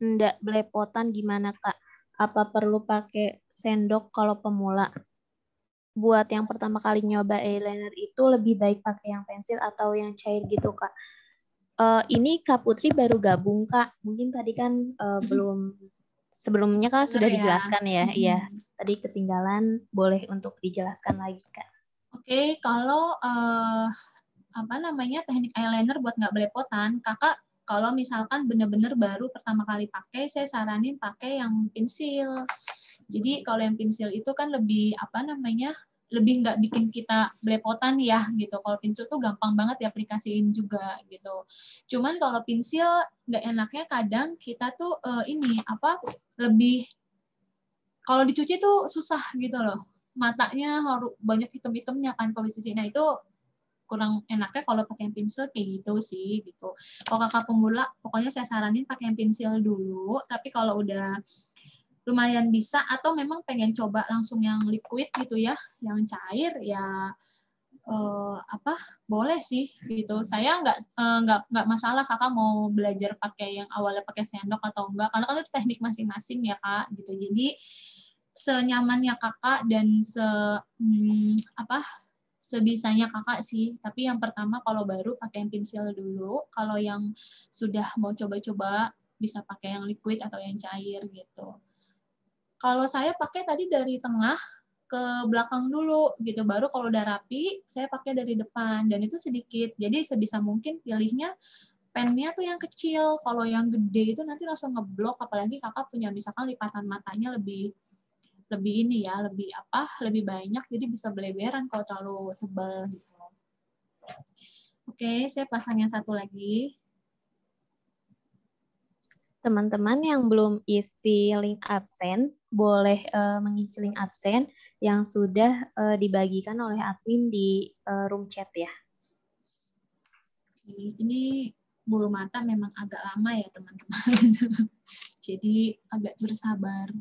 enggak belepotan gimana Kak? Apa perlu pakai sendok kalau pemula? buat yang pertama kali nyoba eyeliner itu lebih baik pakai yang pensil atau yang cair gitu, Kak? Ini Kak Putri baru gabung, Kak. Mungkin tadi kan belum sebelumnya Kak Bener sudah ya. dijelaskan ya. Iya, tadi ketinggalan, boleh untuk dijelaskan lagi, Kak. Oke, kalau apa namanya teknik eyeliner buat nggak belepotan, kakak kalau misalkan bener-bener baru pertama kali pakai, saya saranin pakai yang pensil. Jadi kalau yang pensil itu kan lebih apa namanya, lebih nggak bikin kita belepotan ya gitu. Kalau pensil tuh gampang banget diaplikasiin juga gitu. Cuman kalau pensil nggak enaknya kadang kita tuh ini apa lebih kalau dicuci tuh susah gitu loh. Matanya harus banyak hitam-hitamnya kan kalau dicuci. Nah itu kurang enaknya kalau pakai pensil kayak gitu sih gitu. Kalau kakak pemula, pokoknya saya saranin pakai pensil dulu. Tapi kalau udah lumayan bisa atau memang pengen coba langsung yang liquid gitu ya, yang cair ya apa boleh sih gitu. Saya nggak masalah kakak mau belajar pakai yang awalnya pakai sendok atau enggak, karena kan itu teknik masing-masing ya kak gitu. Jadi senyamannya kakak dan apa sebisanya kakak sih. Tapi yang pertama kalau baru pakai yang pensil dulu. Kalau yang sudah mau coba-coba bisa pakai yang liquid atau yang cair gitu. Kalau saya pakai tadi dari tengah ke belakang dulu gitu. Baru kalau udah rapi, saya pakai dari depan dan itu sedikit. Jadi sebisa mungkin pilihnya pennya tuh yang kecil. Kalau yang gede itu nanti langsung ngeblok. Apalagi kakak punya misalkan lipatan matanya lebih lebih ini ya, lebih apa, lebih banyak, jadi bisa beleberan kalau terlalu tebal gitu. Oke, saya pasang yang satu lagi. Teman-teman yang belum isi link absen, boleh mengisi link absen yang sudah dibagikan oleh admin di room chat ya. Ini bulu mata memang agak lama ya teman-teman. Jadi agak bersabar.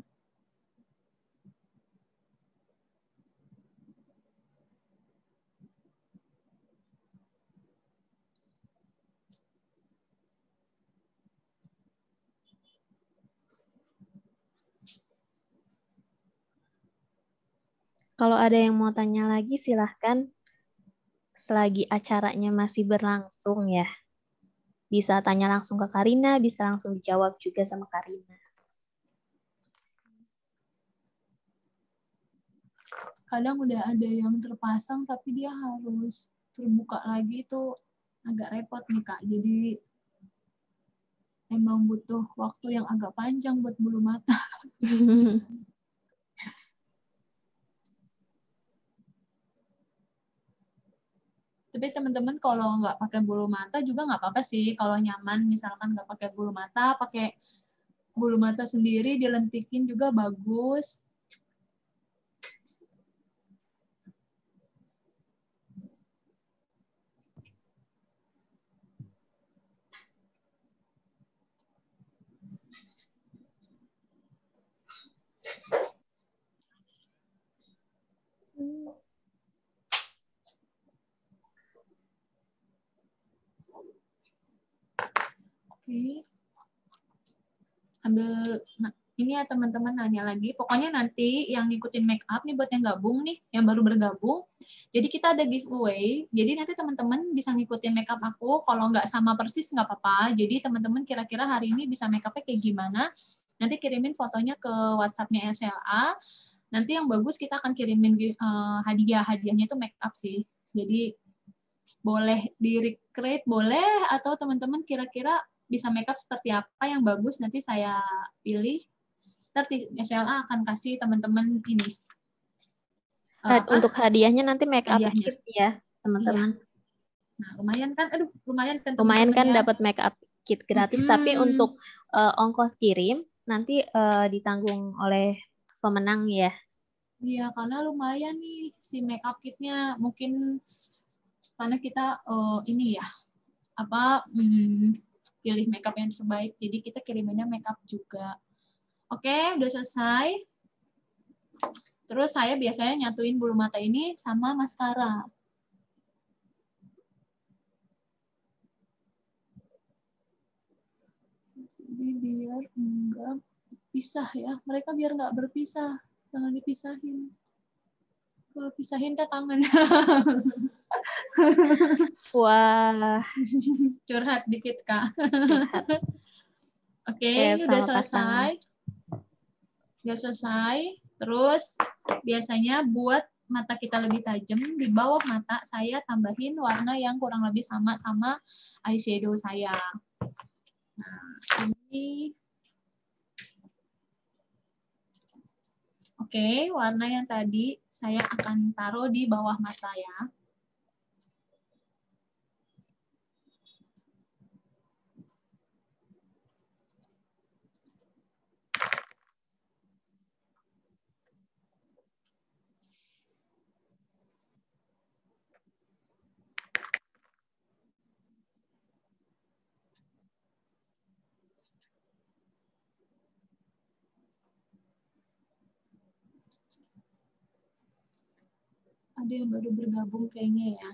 Kalau ada yang mau tanya lagi, silahkan selagi acaranya masih berlangsung ya. Bisa tanya langsung ke Karina, bisa langsung dijawab juga sama Karina. Kadang udah ada yang terpasang tapi dia harus terbuka lagi itu agak repot nih Kak. Jadi emang butuh waktu yang agak panjang buat bulu mata. Tapi teman-teman kalau nggak pakai bulu mata juga nggak apa-apa sih. Kalau nyaman misalkan nggak pakai bulu mata, pakai bulu mata sendiri dilentikin juga bagus. Oke. Ambil ini ya teman-teman nanya lagi. Pokoknya nanti yang ngikutin make up nih buat yang gabung nih, yang baru bergabung. Jadi kita ada giveaway. Jadi nanti teman-teman bisa ngikutin make up aku. Kalau nggak sama persis nggak apa-apa. Jadi teman-teman kira-kira hari ini bisa make up-nya kayak gimana? Nanti kirimin fotonya ke WhatsApp-nya SLA. Nanti yang bagus kita akan kirimin hadiah. Hadiahnya itu make up sih. Jadi boleh di-recreate, boleh, atau teman-teman kira-kira bisa makeup seperti apa yang bagus, nanti saya pilih. Nanti SLA akan kasih teman-teman ini. Untuk hadiahnya nanti make up Hadiahnya. kit ya, teman-teman. Iya. Nah, lumayan kan? Aduh, lumayan kan Lumayan teman-teman kan ya. dapat make up kit gratis, tapi untuk ongkos kirim nanti ditanggung oleh pemenang ya. Iya, karena lumayan nih si make up kitnya. Mungkin karena kita ini ya, apa pilih makeup yang terbaik. Jadi kita kiriminnya makeup juga. Oke, udah selesai. Terus saya biasanya nyatuin bulu mata ini sama maskara. Jadi biar enggak pisah ya. Mereka biar enggak berpisah. Jangan dipisahin. Kalau pisahin teh kangen. Wah, Curhat dikit, Kak. curhat. Oke, Kayak ini udah sama pasangan. selesai. Udah selesai. Terus biasanya buat mata kita lebih tajam, di bawah mata saya tambahin warna yang kurang lebih sama-sama eyeshadow saya. Nah, ini oke, warna yang tadi saya akan taruh di bawah mata ya. Ada yang baru bergabung kayaknya ya.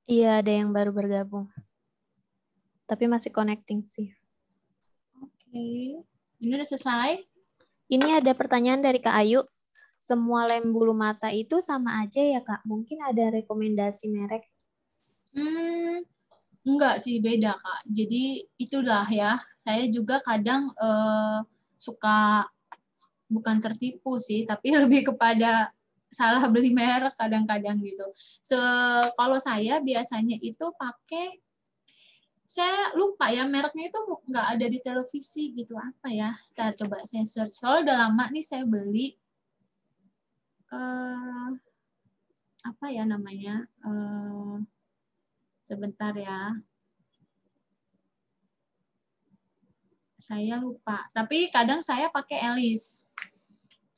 Iya, ada yang baru bergabung. Tapi masih connecting sih. Oke, ini udah selesai. Ini ada pertanyaan dari Kak Ayu. Semua lem bulu mata itu sama aja ya, Kak? Mungkin ada rekomendasi merek? Enggak sih, beda, Kak. Jadi itulah ya, saya juga kadang suka bukan tertipu sih, tapi lebih kepada salah beli merek kadang-kadang gitu. Kalau saya biasanya itu pakai, saya lupa ya mereknya itu nggak ada di televisi gitu, apa ya? Ntar coba saya search. Soalnya udah lama nih saya beli apa ya namanya? Sebentar ya. Saya lupa. Tapi kadang saya pakai Alice.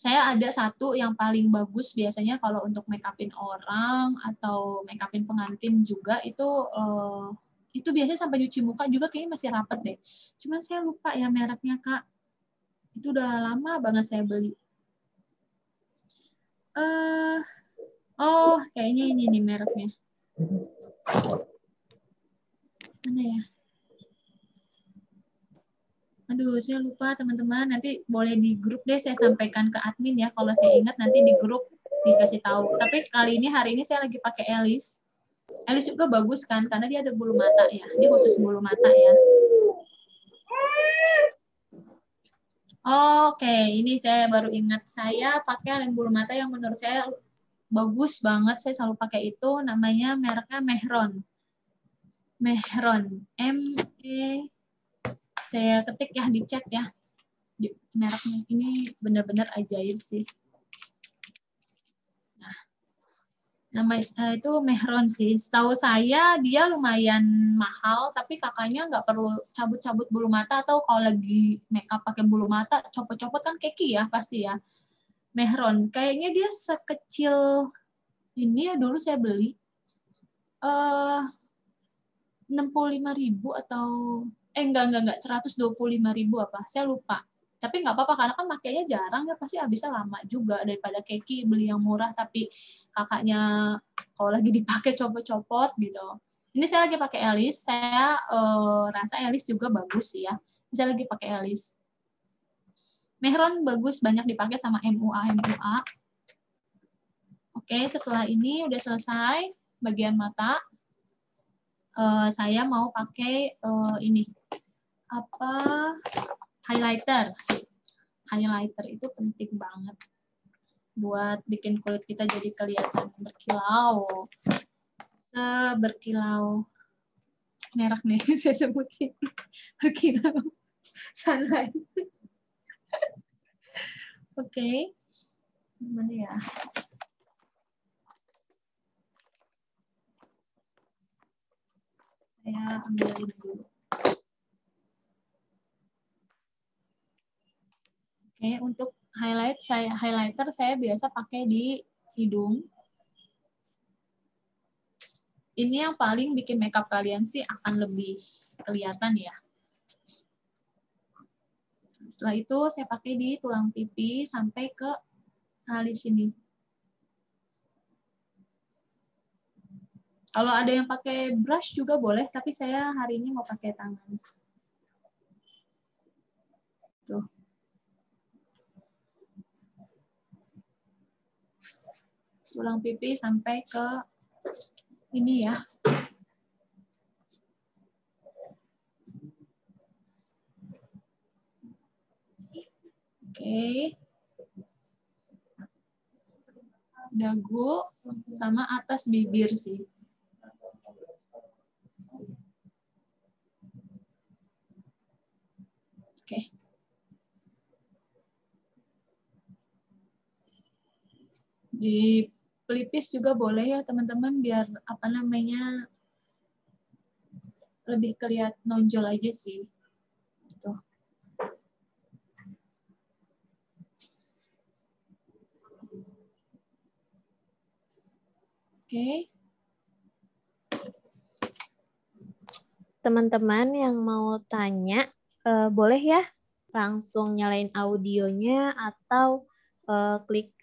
Saya ada satu yang paling bagus biasanya kalau untuk make upin orang atau make upin pengantin juga itu biasanya sampai cuci muka juga kayaknya masih rapet deh. Cuman saya lupa ya mereknya, Kak. Itu udah lama banget saya beli. Oh, kayaknya ini nih mereknya. Mana ya? Aduh, saya lupa teman-teman. Nanti boleh di grup deh saya sampaikan ke admin ya. Kalau saya ingat nanti di grup dikasih tahu. Tapi hari ini saya lagi pakai Alice. Alice juga bagus kan, karena dia ada bulu mata ya. Dia khusus bulu mata ya. Oke, ini saya baru ingat. Saya pakai lem bulu mata yang menurut saya bagus banget. Saya selalu pakai itu. Namanya mereknya Mehron. Mehron. M-E. Saya ketik ya di chat ya. Mereknya ini benar-benar ajaib sih. Nah, nama itu Mehron sih. Setahu saya dia lumayan mahal, tapi kakaknya nggak perlu cabut-cabut bulu mata, atau kalau lagi make up pakai bulu mata, copot-copot kan keki ya pasti ya. Mehron, kayaknya dia sekecil ini ya, dulu saya beli 65.000 atau enggak 125.000 apa, saya lupa. Tapi nggak apa-apa karena kan makainya jarang ya, pasti habisnya lama juga daripada keki beli yang murah tapi kakaknya kalau lagi dipakai copot-copot gitu. Ini saya lagi pakai Alice, saya rasa Alice juga bagus sih ya. Saya lagi pakai Alice. Mehron bagus, banyak dipakai sama MUA. Oke, setelah ini udah selesai bagian mata. Saya mau pakai ini highlighter. Highlighter itu penting banget buat bikin kulit kita jadi kelihatan berkilau. Berkilau. Merek nih saya sebutin. Berkilau. Sunlight. Oke. Gimana ya? Saya ambil ini dulu. Oke, untuk highlighter saya biasa pakai di hidung. Ini yang paling bikin makeup kalian sih akan lebih kelihatan ya. Setelah itu saya pakai di tulang pipi sampai ke alis sini. Kalau ada yang pakai brush juga boleh, tapi saya hari ini mau pakai tangan. Tuh. tulang pipi sampai ke ini ya. Oke. Dagu sama atas bibir sih. Oke. Di pelipis juga boleh ya teman-teman, biar apa namanya lebih kelihatan nonjol aja sih. Tuh. Oke. Teman-teman yang mau tanya, boleh ya langsung nyalain audionya atau klik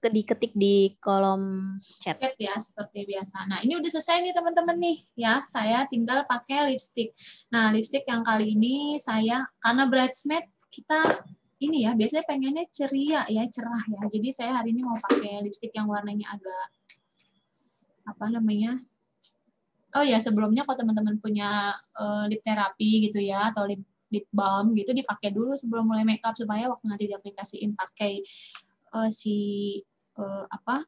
diketik di kolom chat. Chat ya, seperti biasa. Nah, ini udah selesai nih teman-teman nih. Ya, saya tinggal pakai lipstick. Nah, lipstick yang kali ini saya, karena bridesmaid kita ini ya, biasanya pengennya ceria ya, cerah ya. Jadi saya hari ini mau pakai lipstick yang warnanya agak, apa namanya, oh ya, sebelumnya kalau teman-teman punya lip terapi gitu ya, atau lip balm gitu, dipakai dulu sebelum mulai makeup supaya waktu nanti diaplikasiin pakai si apa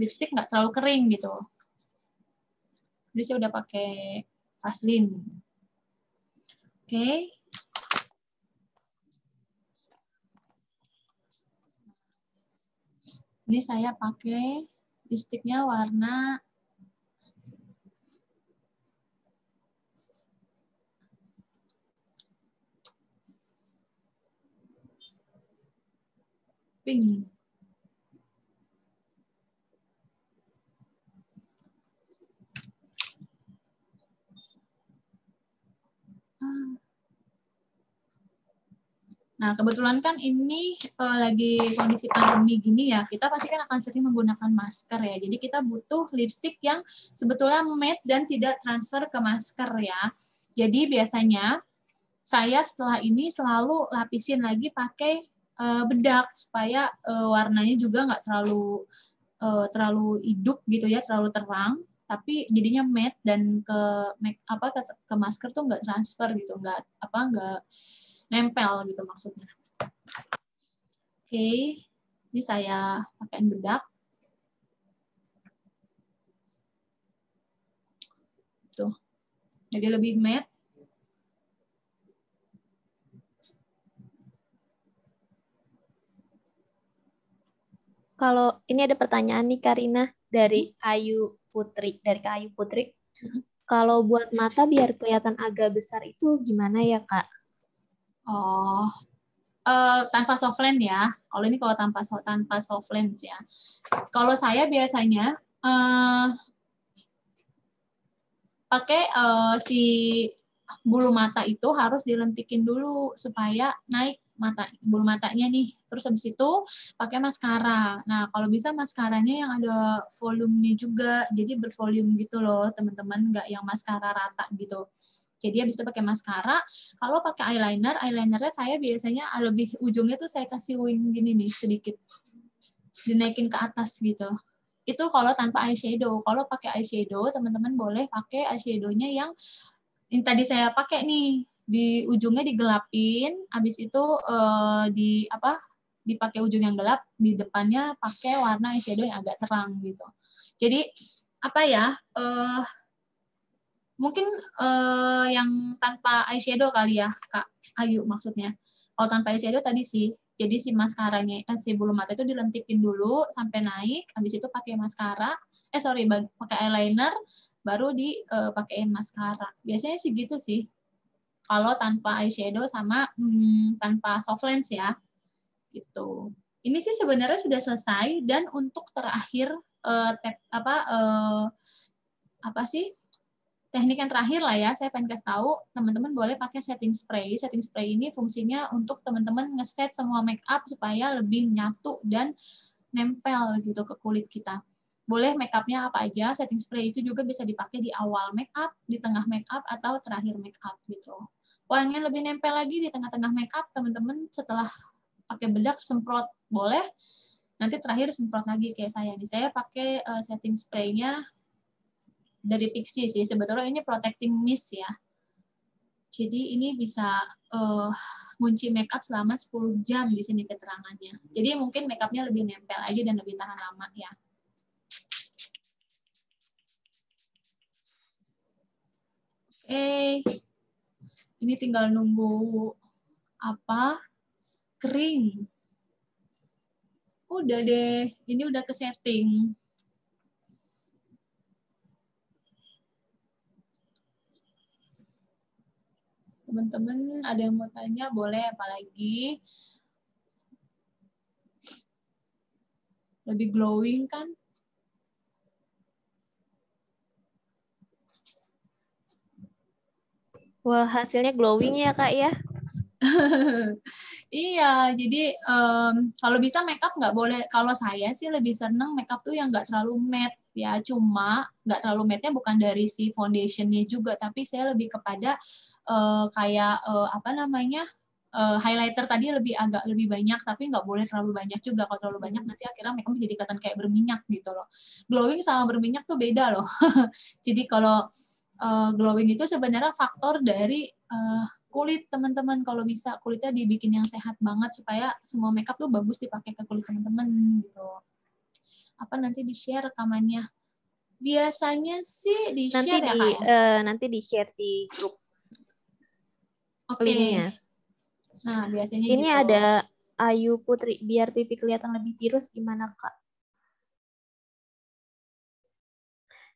lipstick nggak terlalu kering gitu. Jadi saya udah pakai Vaseline. Oke. Ini saya pakai lipstiknya warna pink. Nah, kebetulan kan ini lagi kondisi pandemi gini ya, kita pasti kan akan sering menggunakan masker ya. Jadi kita butuh lipstick yang sebetulnya matte dan tidak transfer ke masker ya. Jadi biasanya saya setelah ini selalu lapisin lagi pakai bedak supaya warnanya juga nggak terlalu hidup gitu ya, terlalu terang, tapi jadinya matte dan ke masker tuh nggak transfer gitu, nggak nempel gitu maksudnya. Oke, ini saya pakaiin bedak. Tuh, jadi lebih matte. Kalau ini ada pertanyaan nih Karina dari Ayu Putri, dari Kak Ayu Putri. Kalau buat mata biar kelihatan agak besar itu gimana ya Kak? Oh, tanpa soft lens ya. Kalau ini kalau tanpa soft lens ya. Kalau saya biasanya pakai si bulu mata itu harus dilentikin dulu supaya naik bulu matanya nih. Terus habis itu pakai maskara. Nah, kalau bisa maskaranya yang ada volumenya juga, jadi bervolume gitu loh, teman-teman, nggak yang maskara rata gitu. Jadi habis itu pakai maskara. Kalau pakai eyelinernya saya biasanya lebih ujungnya tuh saya kasih wing gini nih sedikit, dinaikin ke atas gitu. Itu kalau tanpa eyeshadow. Kalau pakai eyeshadow, teman-teman boleh pakai eyeshadownya yang tadi saya pakai nih, di ujungnya digelapin, habis itu dipakai ujung yang gelap, di depannya pakai warna eyeshadow yang agak terang gitu. Jadi apa ya? Mungkin yang tanpa eyeshadow kali ya, Kak Ayu maksudnya. Kalau tanpa eyeshadow tadi sih, jadi si maskaranya, si bulu mata itu dilentikin dulu sampai naik, habis itu pakai maskara, pakai eyeliner, baru dipakein maskara. Biasanya sih gitu sih. Kalau tanpa eyeshadow sama tanpa soft lens ya, gitu. Ini sih sebenarnya sudah selesai, dan untuk terakhir apa sih? Teknik yang terakhir lah ya, saya pengen kasih tahu, teman-teman boleh pakai setting spray. Setting spray ini fungsinya untuk teman-teman ngeset semua make up supaya lebih nyatu dan nempel gitu ke kulit kita. Boleh make up-nya apa aja, setting spray itu juga bisa dipakai di awal make up, di tengah make up, atau terakhir make up gitu. Pengen lebih nempel lagi di tengah-tengah make up, teman-teman setelah pakai bedak semprot boleh, Nanti terakhir semprot lagi kayak saya nih. Saya pakai setting spray-nya dari Pixi sih. Sebetulnya ini protecting mist ya. Jadi ini bisa ngunci makeup selama 10 jam di sini keterangannya. Jadi mungkin makeupnya lebih nempel aja dan lebih tahan lama ya. Ini tinggal nunggu apa? Kering. Udah deh, ini udah ke setting. Teman-teman ada yang mau tanya, boleh, apalagi lebih glowing kan? Wah, hasilnya glowing ya, Kak ya? Iya, jadi kalau bisa makeup nggak boleh. Kalau saya sih lebih seneng makeup tuh yang nggak terlalu matte ya. Cuma nggak terlalu matte-nya bukan dari si foundationnya juga, tapi saya lebih kepada kayak apa namanya highlighter tadi agak lebih banyak, tapi nggak boleh terlalu banyak juga. Kalau terlalu banyak nanti akhirnya makeup jadi kelihatan kayak berminyak gitu loh. Glowing sama berminyak tuh beda loh. Jadi kalau glowing itu sebenarnya faktor dari kulit teman-teman. Kalau bisa kulitnya dibikin yang sehat banget supaya semua makeup tuh bagus dipakai ke kulit teman-teman gitu. Apa nanti di-share rekamannya? Biasanya sih di-share ya, Kak ya? Nanti di-share di grup Oke. linknya. Nah, biasanya Ini gitu. ada Ayu Putri, biar pipi kelihatan lebih tirus gimana, Kak?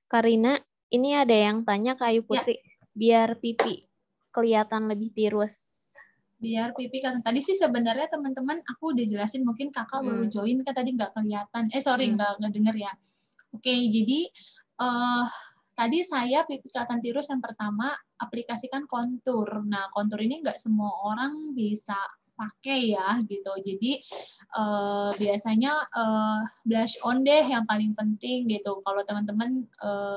Karina, ini ada yang tanya ke Ayu Ya, Putri, biar pipi kelihatan lebih tirus. biar pipi kan. Tadi sih sebenarnya teman-teman aku udah jelasin, mungkin kakak baru join kan tadi nggak kelihatan. Sorry, nggak denger ya. Oke, jadi tadi saya pipi kelihatan tirus yang pertama aplikasikan kontur. Nah, kontur ini nggak semua orang bisa pakai ya gitu. Jadi biasanya blush on deh yang paling penting gitu. Kalau teman-teman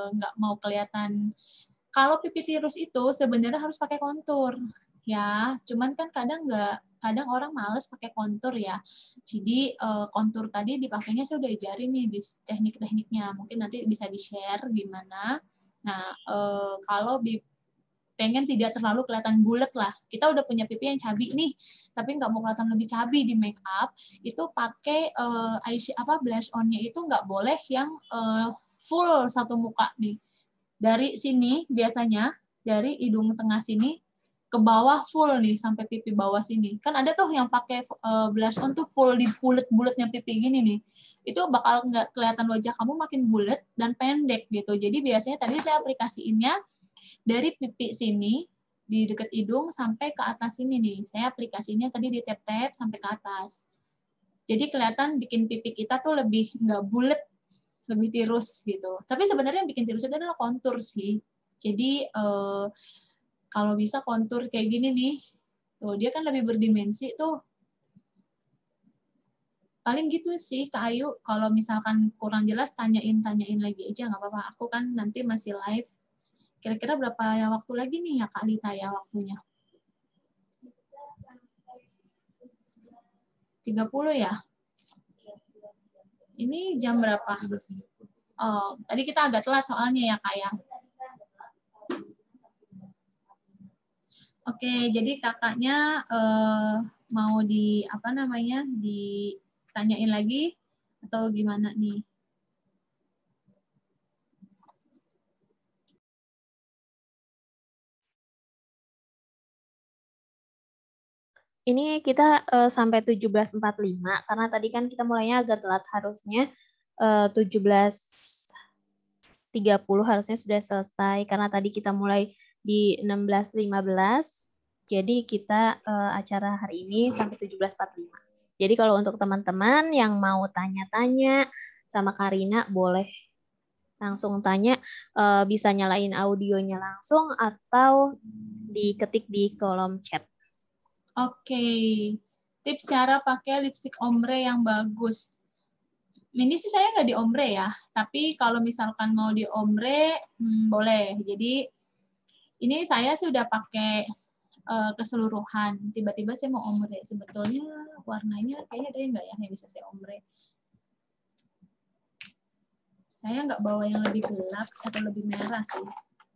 nggak mau kelihatan, kalau pipi tirus itu sebenarnya harus pakai kontur ya. Cuman kan kadang orang males pakai kontur ya. Jadi kontur tadi dipakainya saya udah ajarin nih di teknik-tekniknya. Mungkin nanti bisa di-share gimana. Nah, kalau pengen tidak terlalu kelihatan bulat lah. Kita udah punya pipi yang cabi nih, tapi nggak mau kelihatan lebih cabi di make up, itu pakai blush on-nya itu nggak boleh yang full satu muka nih. Dari sini biasanya dari hidung tengah sini ke bawah full nih sampai pipi bawah sini. Kan ada tuh yang pakai blush on tuh full di bulat-bulatnya pipi gini nih. Itu bakal nggak kelihatan wajah kamu makin bulat dan pendek gitu. Jadi biasanya tadi saya aplikasiinnya dari pipi sini di dekat hidung sampai ke atas sini nih. Saya aplikasinya tadi di tap-tap sampai ke atas. Jadi kelihatan bikin pipi kita tuh lebih nggak bulat, lebih tirus gitu. Tapi sebenarnya yang bikin tirus itu adalah kontur sih. Jadi kalau bisa kontur kayak gini nih, tuh dia kan lebih berdimensi tuh. Paling gitu sih Kak Ayu. Kalau misalkan kurang jelas tanyain lagi aja nggak apa-apa. Aku kan nanti masih live. Kira-kira berapa ya waktu lagi nih ya Kak Lita ya waktunya? 30 ya? Ini jam berapa? Oh, tadi kita agak telat soalnya ya Kak ya. Oke, jadi kakaknya mau ditanyain lagi atau gimana nih? Ini kita sampai 17.45 karena tadi kan kita mulainya agak telat, harusnya 17.30 harusnya sudah selesai karena tadi kita mulai di 16.15. Jadi kita acara hari ini sampai 17.45. Jadi kalau untuk teman-teman yang mau tanya-tanya sama Karina boleh langsung tanya, bisa nyalain audionya langsung atau diketik di kolom chat. Oke, tips cara pakai lipstick ombre yang bagus. Ini sih saya nggak di ombre ya, tapi kalau misalkan mau di ombre, boleh. Jadi ini saya sudah pakai keseluruhan. Tiba-tiba saya mau ombre. Sebetulnya warnanya kayaknya ada nggak ya yang bisa saya ombre? Saya nggak bawa yang lebih gelap atau lebih merah sih.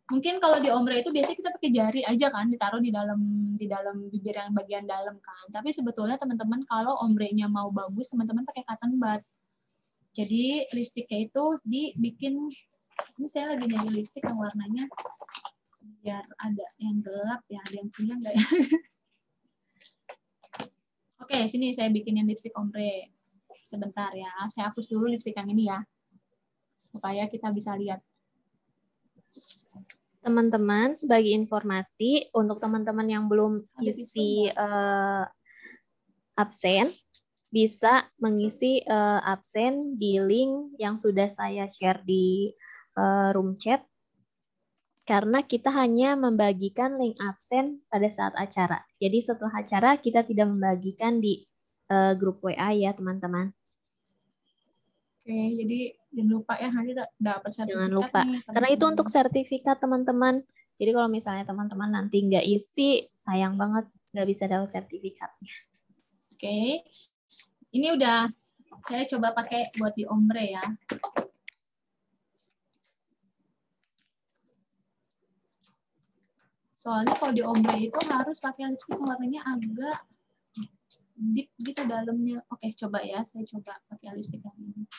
Mungkin kalau di ombre itu biasanya kita pakai jari aja kan, ditaruh di dalam bibir yang bagian dalam kan. Tapi sebetulnya teman-teman kalau ombrenya mau bagus, teman-teman pakai cotton bud. Jadi lipstiknya itu dibikin, ini saya lagi nyari lipstik yang warnanya biar ada yang gelap ya, ada yang punya nggak ya? Oke, sini saya bikinin lipstik ombre. Sebentar ya, saya hapus dulu lipstik yang ini ya, supaya kita bisa lihat. Teman-teman, sebagai informasi, untuk teman-teman yang belum isi absen, bisa mengisi absen di link yang sudah saya share di room chat, karena kita hanya membagikan link absen pada saat acara. Jadi setelah acara, kita tidak membagikan di grup WA ya, teman-teman. Oke, jadi jangan lupa ya, nanti dapat sertifikat. Jangan lupa, nih, karena itu untuk sertifikat teman-teman. Jadi kalau misalnya teman-teman nanti nggak isi, sayang banget nggak bisa dapat sertifikatnya. Oke, ini udah saya coba pakai buat di ombre ya. Soalnya kalau di ombre itu harus pakai lipstick warnanya agak deep gitu dalamnya. Oke, coba ya, saya coba pakai lipstick yang ini.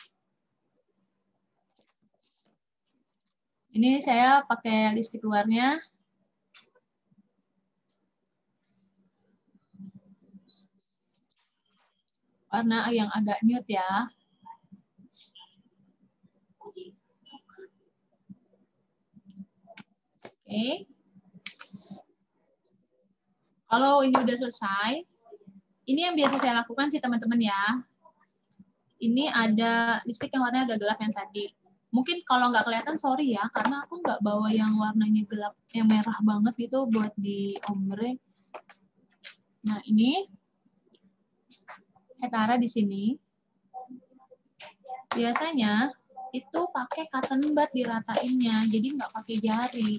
Ini saya pakai lipstick luarnya. Warna yang agak nude ya. Oke. Kalau ini udah selesai, ini yang biasa saya lakukan sih teman-teman ya. Ini ada lipstick yang warnanya agak gelap yang tadi. Mungkin kalau nggak kelihatan, sorry ya, karena aku nggak bawa yang warnanya gelap, yang merah banget gitu buat di ombre. Nah, ini saya taruh di sini. Biasanya itu pakai cotton bud diratainnya, jadi nggak pakai jari.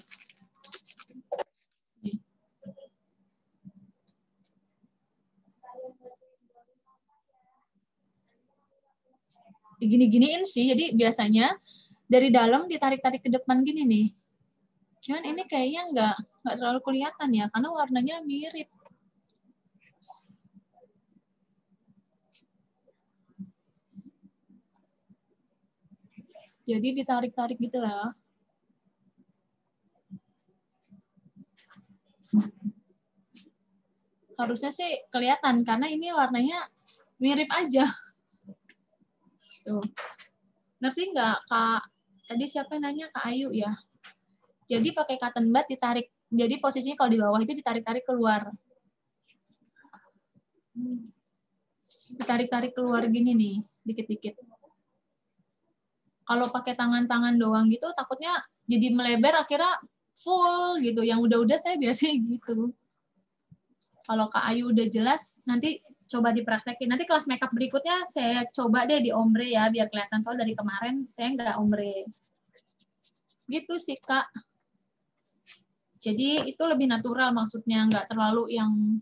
Digini-giniin sih, jadi biasanya dari dalam ditarik-tarik ke depan gini nih. Cuman ini kayaknya nggak terlalu kelihatan ya, karena warnanya mirip. Jadi ditarik-tarik gitu lah. Harusnya sih kelihatan, karena ini warnanya mirip aja. Tuh. Ngerti nggak, Kak? Tadi siapa yang nanya? Kak Ayu ya? Jadi pakai cotton bud ditarik. Jadi posisinya kalau di bawah itu ditarik-tarik keluar. Ditarik-tarik keluar gini nih, dikit-dikit. Kalau pakai tangan-tangan doang gitu, takutnya jadi melebar akhirnya full gitu. Yang udah-udah saya biasanya gitu. Kalau Kak Ayu udah jelas, nanti coba dipraktekin. Nanti kelas makeup berikutnya saya coba deh di ombre ya, biar kelihatan. Soal dari kemarin saya nggak ombre. Gitu sih, Kak. Jadi itu lebih natural maksudnya, nggak terlalu yang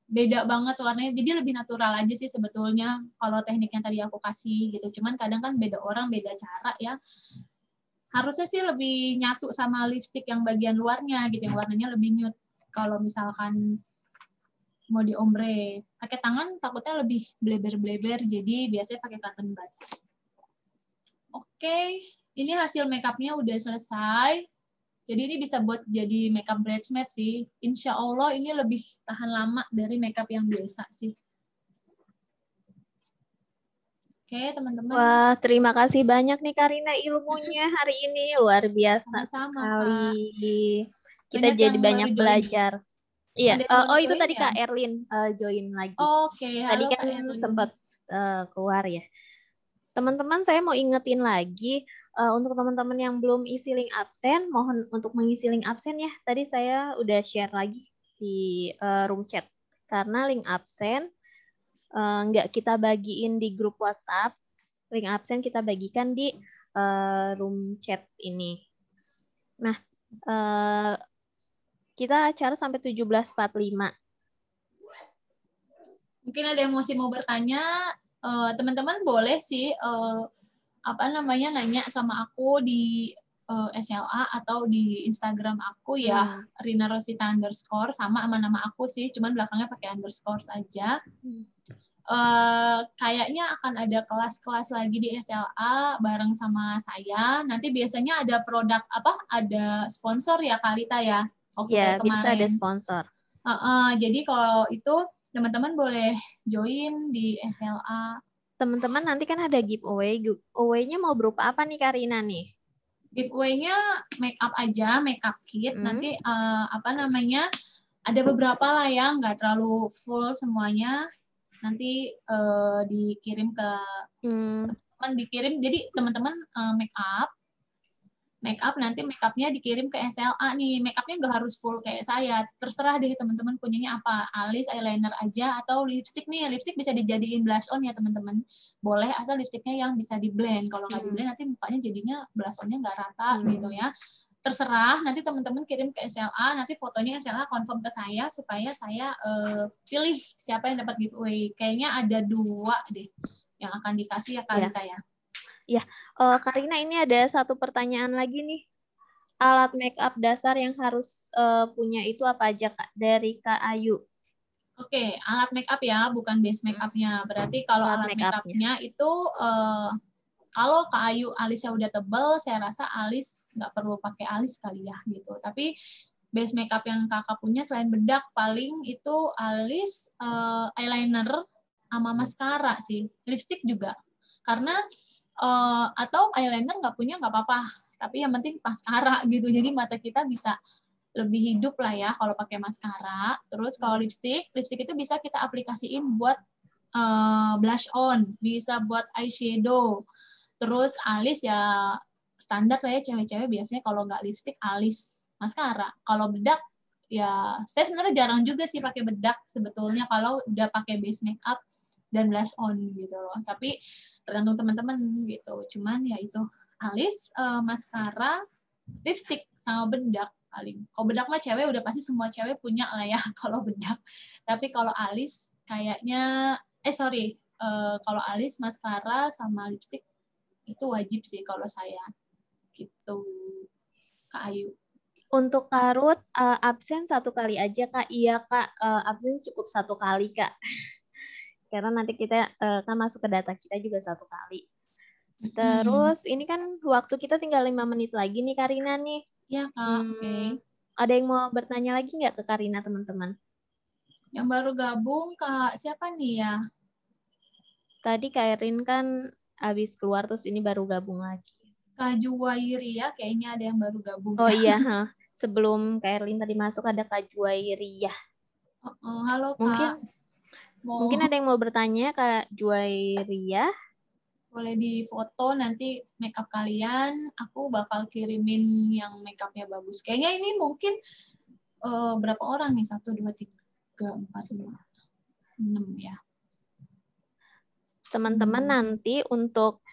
beda banget warnanya. Jadi lebih natural aja sih sebetulnya kalau teknik yang tadi aku kasih gitu. Cuman kadang kan beda orang, beda cara ya. Harusnya sih lebih nyatu sama lipstick yang bagian luarnya gitu, yang warnanya lebih nude. Kalau misalkan mau di ombre, pakai tangan takutnya lebih bleber-bleber, jadi biasanya pakai cotton bud. Oke, ini hasil makeupnya udah selesai. Jadi ini bisa buat jadi makeup bridesmaid sih. Insya Allah ini lebih tahan lama dari makeup yang biasa sih. Oke, teman-teman. Wah, terima kasih banyak nih Karina ilmunya hari ini. Luar biasa Sama-sama, sekali. Kita banyak jadi yang banyak baru join. belajar. Iya, Ada yang baru oh itu join tadi ya? Kak Erlin join lagi. Oke, Tadi halo kan Kak Erlin. sempat keluar ya. Teman-teman, saya mau ingetin lagi untuk teman-teman yang belum isi link absen, mohon untuk mengisi link absen ya. Tadi saya udah share lagi di room chat. Karena link absen nggak kita bagiin di grup WhatsApp, link absen kita bagikan di room chat ini. Nah, kita acara sampai 17.45. Mungkin ada yang masih mau bertanya, teman-teman boleh sih nanya sama aku di SLA atau di Instagram aku ya, Rina Rosita _ sama nama aku sih, cuman belakangnya pakai underscore saja. Kayaknya akan ada kelas-kelas lagi di SLA bareng sama saya. Nanti biasanya ada produk ada sponsor ya Kalita ya. Ya, bisa ada sponsor. Jadi kalau itu teman-teman boleh join di SLA. Teman-teman nanti kan ada giveaway. Giveaway-nya mau berupa apa nih Karina nih? Giveaway-nya make up aja, make up kit. Nanti ada beberapa lah ya, nggak terlalu full semuanya. Nanti dikirim ke teman-teman, jadi teman-teman make up nanti make up-nya dikirim ke SLA nih. Make up-nya nggak harus full kayak saya, terserah deh teman-teman punyanya apa, alis, eyeliner aja atau lipstick nih. Lipstick bisa dijadiin blush on ya teman-teman, boleh asal lipsticknya yang bisa di blend. Kalau nggak di blend nanti mukanya jadinya blush on-nya nggak rata gitu ya. Terserah, nanti teman-teman kirim ke SLA, nanti fotonya SLA confirm ke saya supaya saya pilih siapa yang dapat giveaway. Kayaknya ada 2 deh yang akan dikasih ya Kalita ya. Ya, Karina, ini ada satu pertanyaan lagi nih. Alat make up dasar yang harus punya itu apa aja Kak? Dari Kak Ayu. Oke, alat make up ya, bukan base make up-nya. Berarti kalau alat make up-nya itu kalau Kak Ayu alisnya udah tebal, saya rasa alis nggak perlu pakai alis kali ya gitu. Tapi base make up yang kakak punya selain bedak paling itu alis, eyeliner, sama maskara sih. Lipstick juga. Karena atau eyeliner nggak punya nggak apa-apa, tapi yang penting maskara gitu. Jadi mata kita bisa lebih hidup lah ya kalau pakai maskara. Terus kalau lipstick itu bisa kita aplikasiin buat blush on, bisa buat eyeshadow. Terus alis ya standar lah ya, cewek-cewek biasanya kalau nggak lipstick alis, maskara. Kalau bedak ya saya sebenarnya jarang juga sih pakai bedak sebetulnya kalau udah pakai base makeup dan blush on gitu loh. Tapi tergantung teman-teman gitu. Cuman ya itu alis, maskara, lipstick sama bedak paling. Kalau bedak mah cewek udah pasti semua cewek punya lah ya kalau bedak. Tapi kalau alis kayaknya kalau alis, maskara sama lipstick itu wajib sih kalau saya gitu. Kak Ayu. Untuk karut absen 1 kali aja Kak. Iya Kak, absen cukup 1 kali Kak. Karena nanti kita kan masuk ke data kita juga 1 kali. Terus ini kan waktu kita tinggal 5 menit lagi nih Karina nih. Ya Kak, oke. Ada yang mau bertanya lagi nggak ke Karina teman-teman? Yang baru gabung Kak, siapa nih ya? Tadi Kak Erin kan habis keluar terus ini baru gabung lagi. Kak Juwairi ya, kayaknya ada yang baru gabung. Oh iya, sebelum Kak Erin tadi masuk ada Kak Juwairi ya. Halo Kak. Mungkin ada yang mau bertanya Kak Juwairi ya? Boleh di foto nanti makeup kalian, aku bakal kirimin yang makeupnya bagus. Kayaknya ini mungkin berapa orang nih? 1, 2, 3, 4, 5, 6 ya. Teman-teman nanti untuk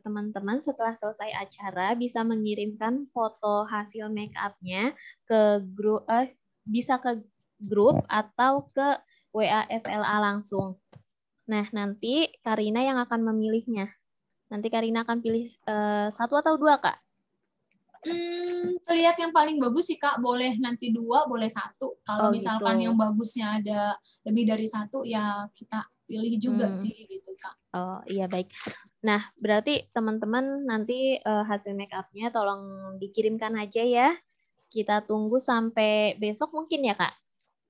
teman-teman setelah selesai acara bisa mengirimkan foto hasil make up-nya ke grup, bisa ke grup atau ke WA SLA langsung. Nah, nanti Karina yang akan memilihnya. Nanti Karina akan pilih 1 atau 2, Kak? Lihat yang paling bagus sih, Kak. Boleh nanti 2, boleh 1. Kalau misalkan yang bagusnya ada lebih dari 1, ya kita pilih juga sih, gitu, Kak. Oh, iya, baik. Nah, berarti teman-teman nanti hasil make up-nya tolong dikirimkan aja ya. Kita tunggu sampai besok mungkin ya, Kak?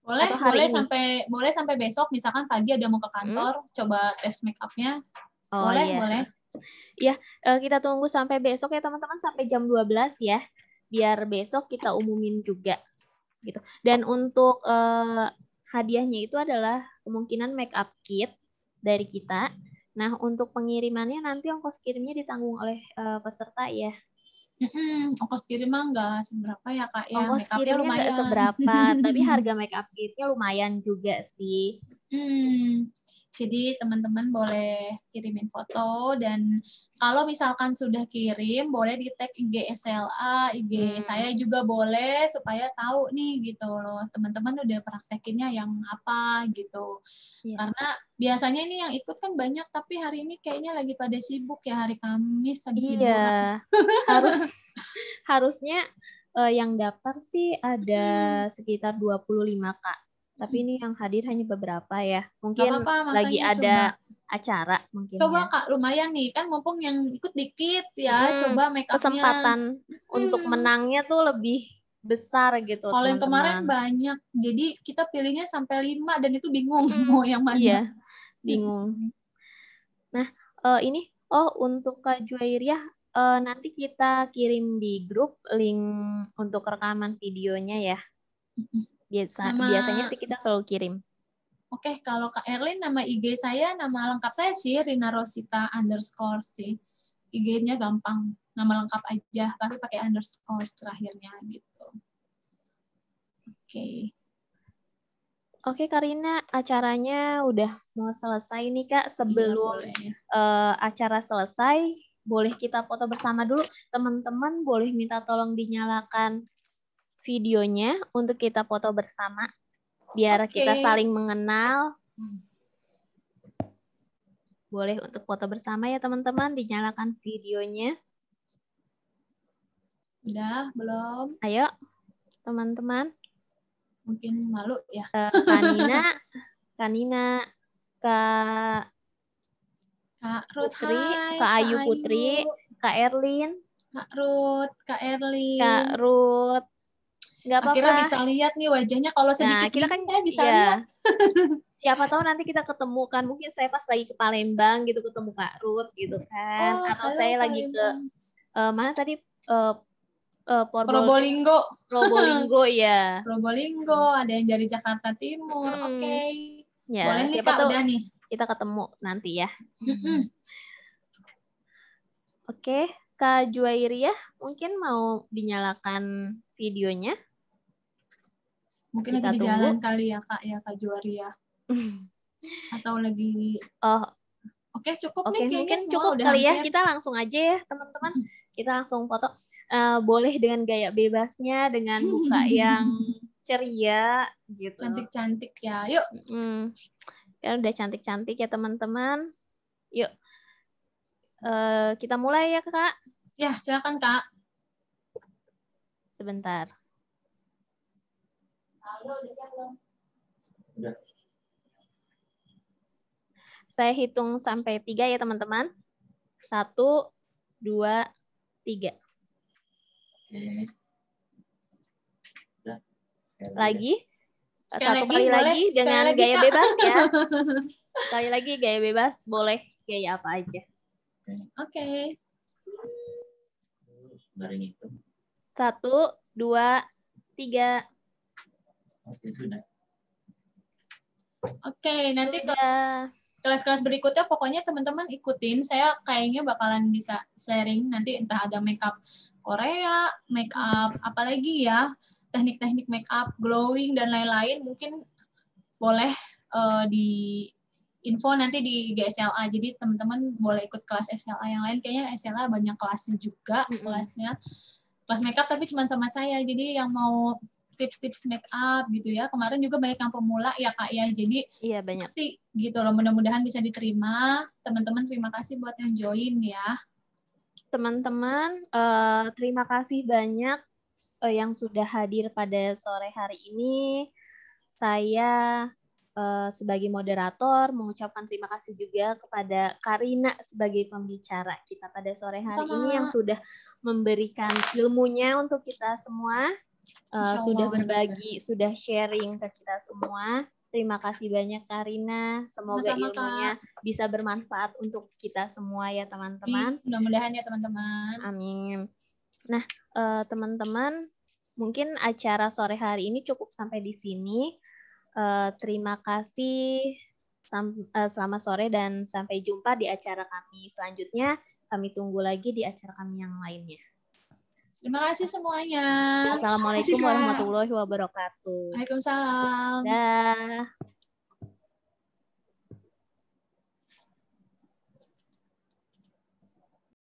Boleh sampai besok, misalkan pagi ada mau ke kantor, coba tes make up-nya. Boleh. Ya, kita tunggu sampai besok ya teman-teman, sampai jam 12 ya. Biar besok kita umumin juga. Gitu. Dan untuk hadiahnya itu adalah kemungkinan make up kit dari kita. Nah, untuk pengirimannya nanti ongkos kirimnya ditanggung oleh peserta ya. Ongkos kirim mah nggak seberapa ya Kak ya. Ongkos kirimnya nggak seberapa, tapi harga make up kitnya lumayan juga sih. Jadi teman-teman boleh kirimin foto, dan kalau misalkan sudah kirim boleh di tag IG SLA, IG saya juga boleh, supaya tahu nih gitu loh teman-teman udah praktekinnya yang apa gitu. Karena biasanya ini yang ikut kan banyak, tapi hari ini kayaknya lagi pada sibuk ya, hari Kamis habis liburan. Harusnya yang daftar sih ada sekitar 25 Kak. Tapi ini yang hadir hanya beberapa ya. Mungkin apa-apa, lagi makanya ada coba. acara mungkin Coba ya. Kak, lumayan nih, kan mumpung yang ikut dikit ya, coba make up-nya. Kesempatan untuk menangnya tuh lebih besar gitu Kalau yang kemarin teman-teman. banyak, jadi kita pilihnya sampai 5 dan itu bingung mau yang mana. Iya, bingung. Nah, ini untuk Kak Juwairiyah, nanti kita kirim di grup link untuk rekaman videonya ya. Biasanya sih kita selalu kirim. Oke, kalau Kak Erlin, nama IG saya, nama lengkap saya sih Rina Rosita _ sih. IG-nya gampang, nama lengkap aja, tapi pakai underscore terakhirnya gitu. Oke. Oke, Karina, acaranya udah mau selesai nih, Kak. Sebelum acara selesai, boleh kita foto bersama dulu. Teman-teman boleh minta tolong dinyalakan videonya untuk kita foto bersama, biar kita saling mengenal. Boleh untuk foto bersama ya, teman-teman. Dinyalakan videonya. Udah, belum? Ayo, teman-teman. Mungkin malu ya. Kanina, Kak Putri, Kak Ayu Putri, Kak Erlin, Kak Ruth, Kak Erlin. Kak Ruth. Nggak apa-apa. Akhirnya bisa lihat nih wajahnya, kalau sedikit kita kan saya bisa lihat. Siapa tahu nanti kita ketemu kan, mungkin saya pas lagi ke Palembang gitu ketemu Kak Ruth gitu kan. Atau saya lagi ke mana tadi Probolinggo. Probolinggo ya. Probolinggo, ada yang dari Jakarta Timur. Oke. Ya, boleh nih siapa Kak, tahu udah nih. Kita ketemu nanti ya. Oke, Kak Juwairiyah mungkin mau dinyalakan videonya. Mungkin kita lagi di tunggu. Jalan kali ya Kak Juwairiyah. Atau lagi Oke, cukup nih kayaknya mungkin semua cukup udah kali hampir. Ya, kita langsung aja ya teman-teman. Kita langsung foto. Boleh dengan gaya bebasnya, dengan muka yang ceria gitu. Cantik-cantik ya. Yuk. Kan udah cantik-cantik ya teman-teman. Yuk. Kita mulai ya Kak. Ya, silakan Kak. Sebentar. Halo, udah siap belum? Udah. Saya hitung sampai 3 ya teman-teman. 1, 2, 3. Oke. Udah. Lagi. Sekali Satu kali lagi dengan lagi, gaya Kak. bebas ya. Sekali lagi gaya bebas, boleh gaya apa aja. Oke. Bareng itu. 1, 2, 3. Oke, sudah. Oke, nanti kelas-kelas berikutnya pokoknya teman-teman ikutin. Saya kayaknya bakalan bisa sharing nanti, entah ada makeup Korea, makeup apalagi ya, teknik-teknik makeup, glowing dan lain-lain, mungkin boleh di info nanti di GSLA. Jadi teman-teman boleh ikut kelas SLA yang lain. Kayaknya SLA banyak kelasnya juga, kelasnya. Kelas makeup tapi cuma sama saya. Jadi yang mau tips-tips make up gitu ya. Kemarin juga banyak yang pemula ya Kak ya. Jadi banyak. Nanti gitu loh, mudah-mudahan bisa diterima. Teman-teman terima kasih buat yang join ya. Teman-teman, terima kasih banyak yang sudah hadir pada sore hari ini. Saya sebagai moderator mengucapkan terima kasih juga kepada Karina sebagai pembicara kita pada sore hari ini yang sudah memberikan ilmunya untuk kita semua. Sudah berbagi, sudah sharing ke kita semua. Terima kasih banyak Karina. Semoga ilmunya bisa bermanfaat untuk kita semua ya teman-teman. Mudah-mudahan ya teman-teman. Amin. Nah, teman-teman, mungkin acara sore hari ini cukup sampai di sini. Terima kasih. Selamat sore dan sampai jumpa di acara kami selanjutnya. Kami tunggu lagi di acara kami yang lainnya. Terima kasih semuanya. Assalamualaikum warahmatullahi wabarakatuh. Waalaikumsalam. Dah.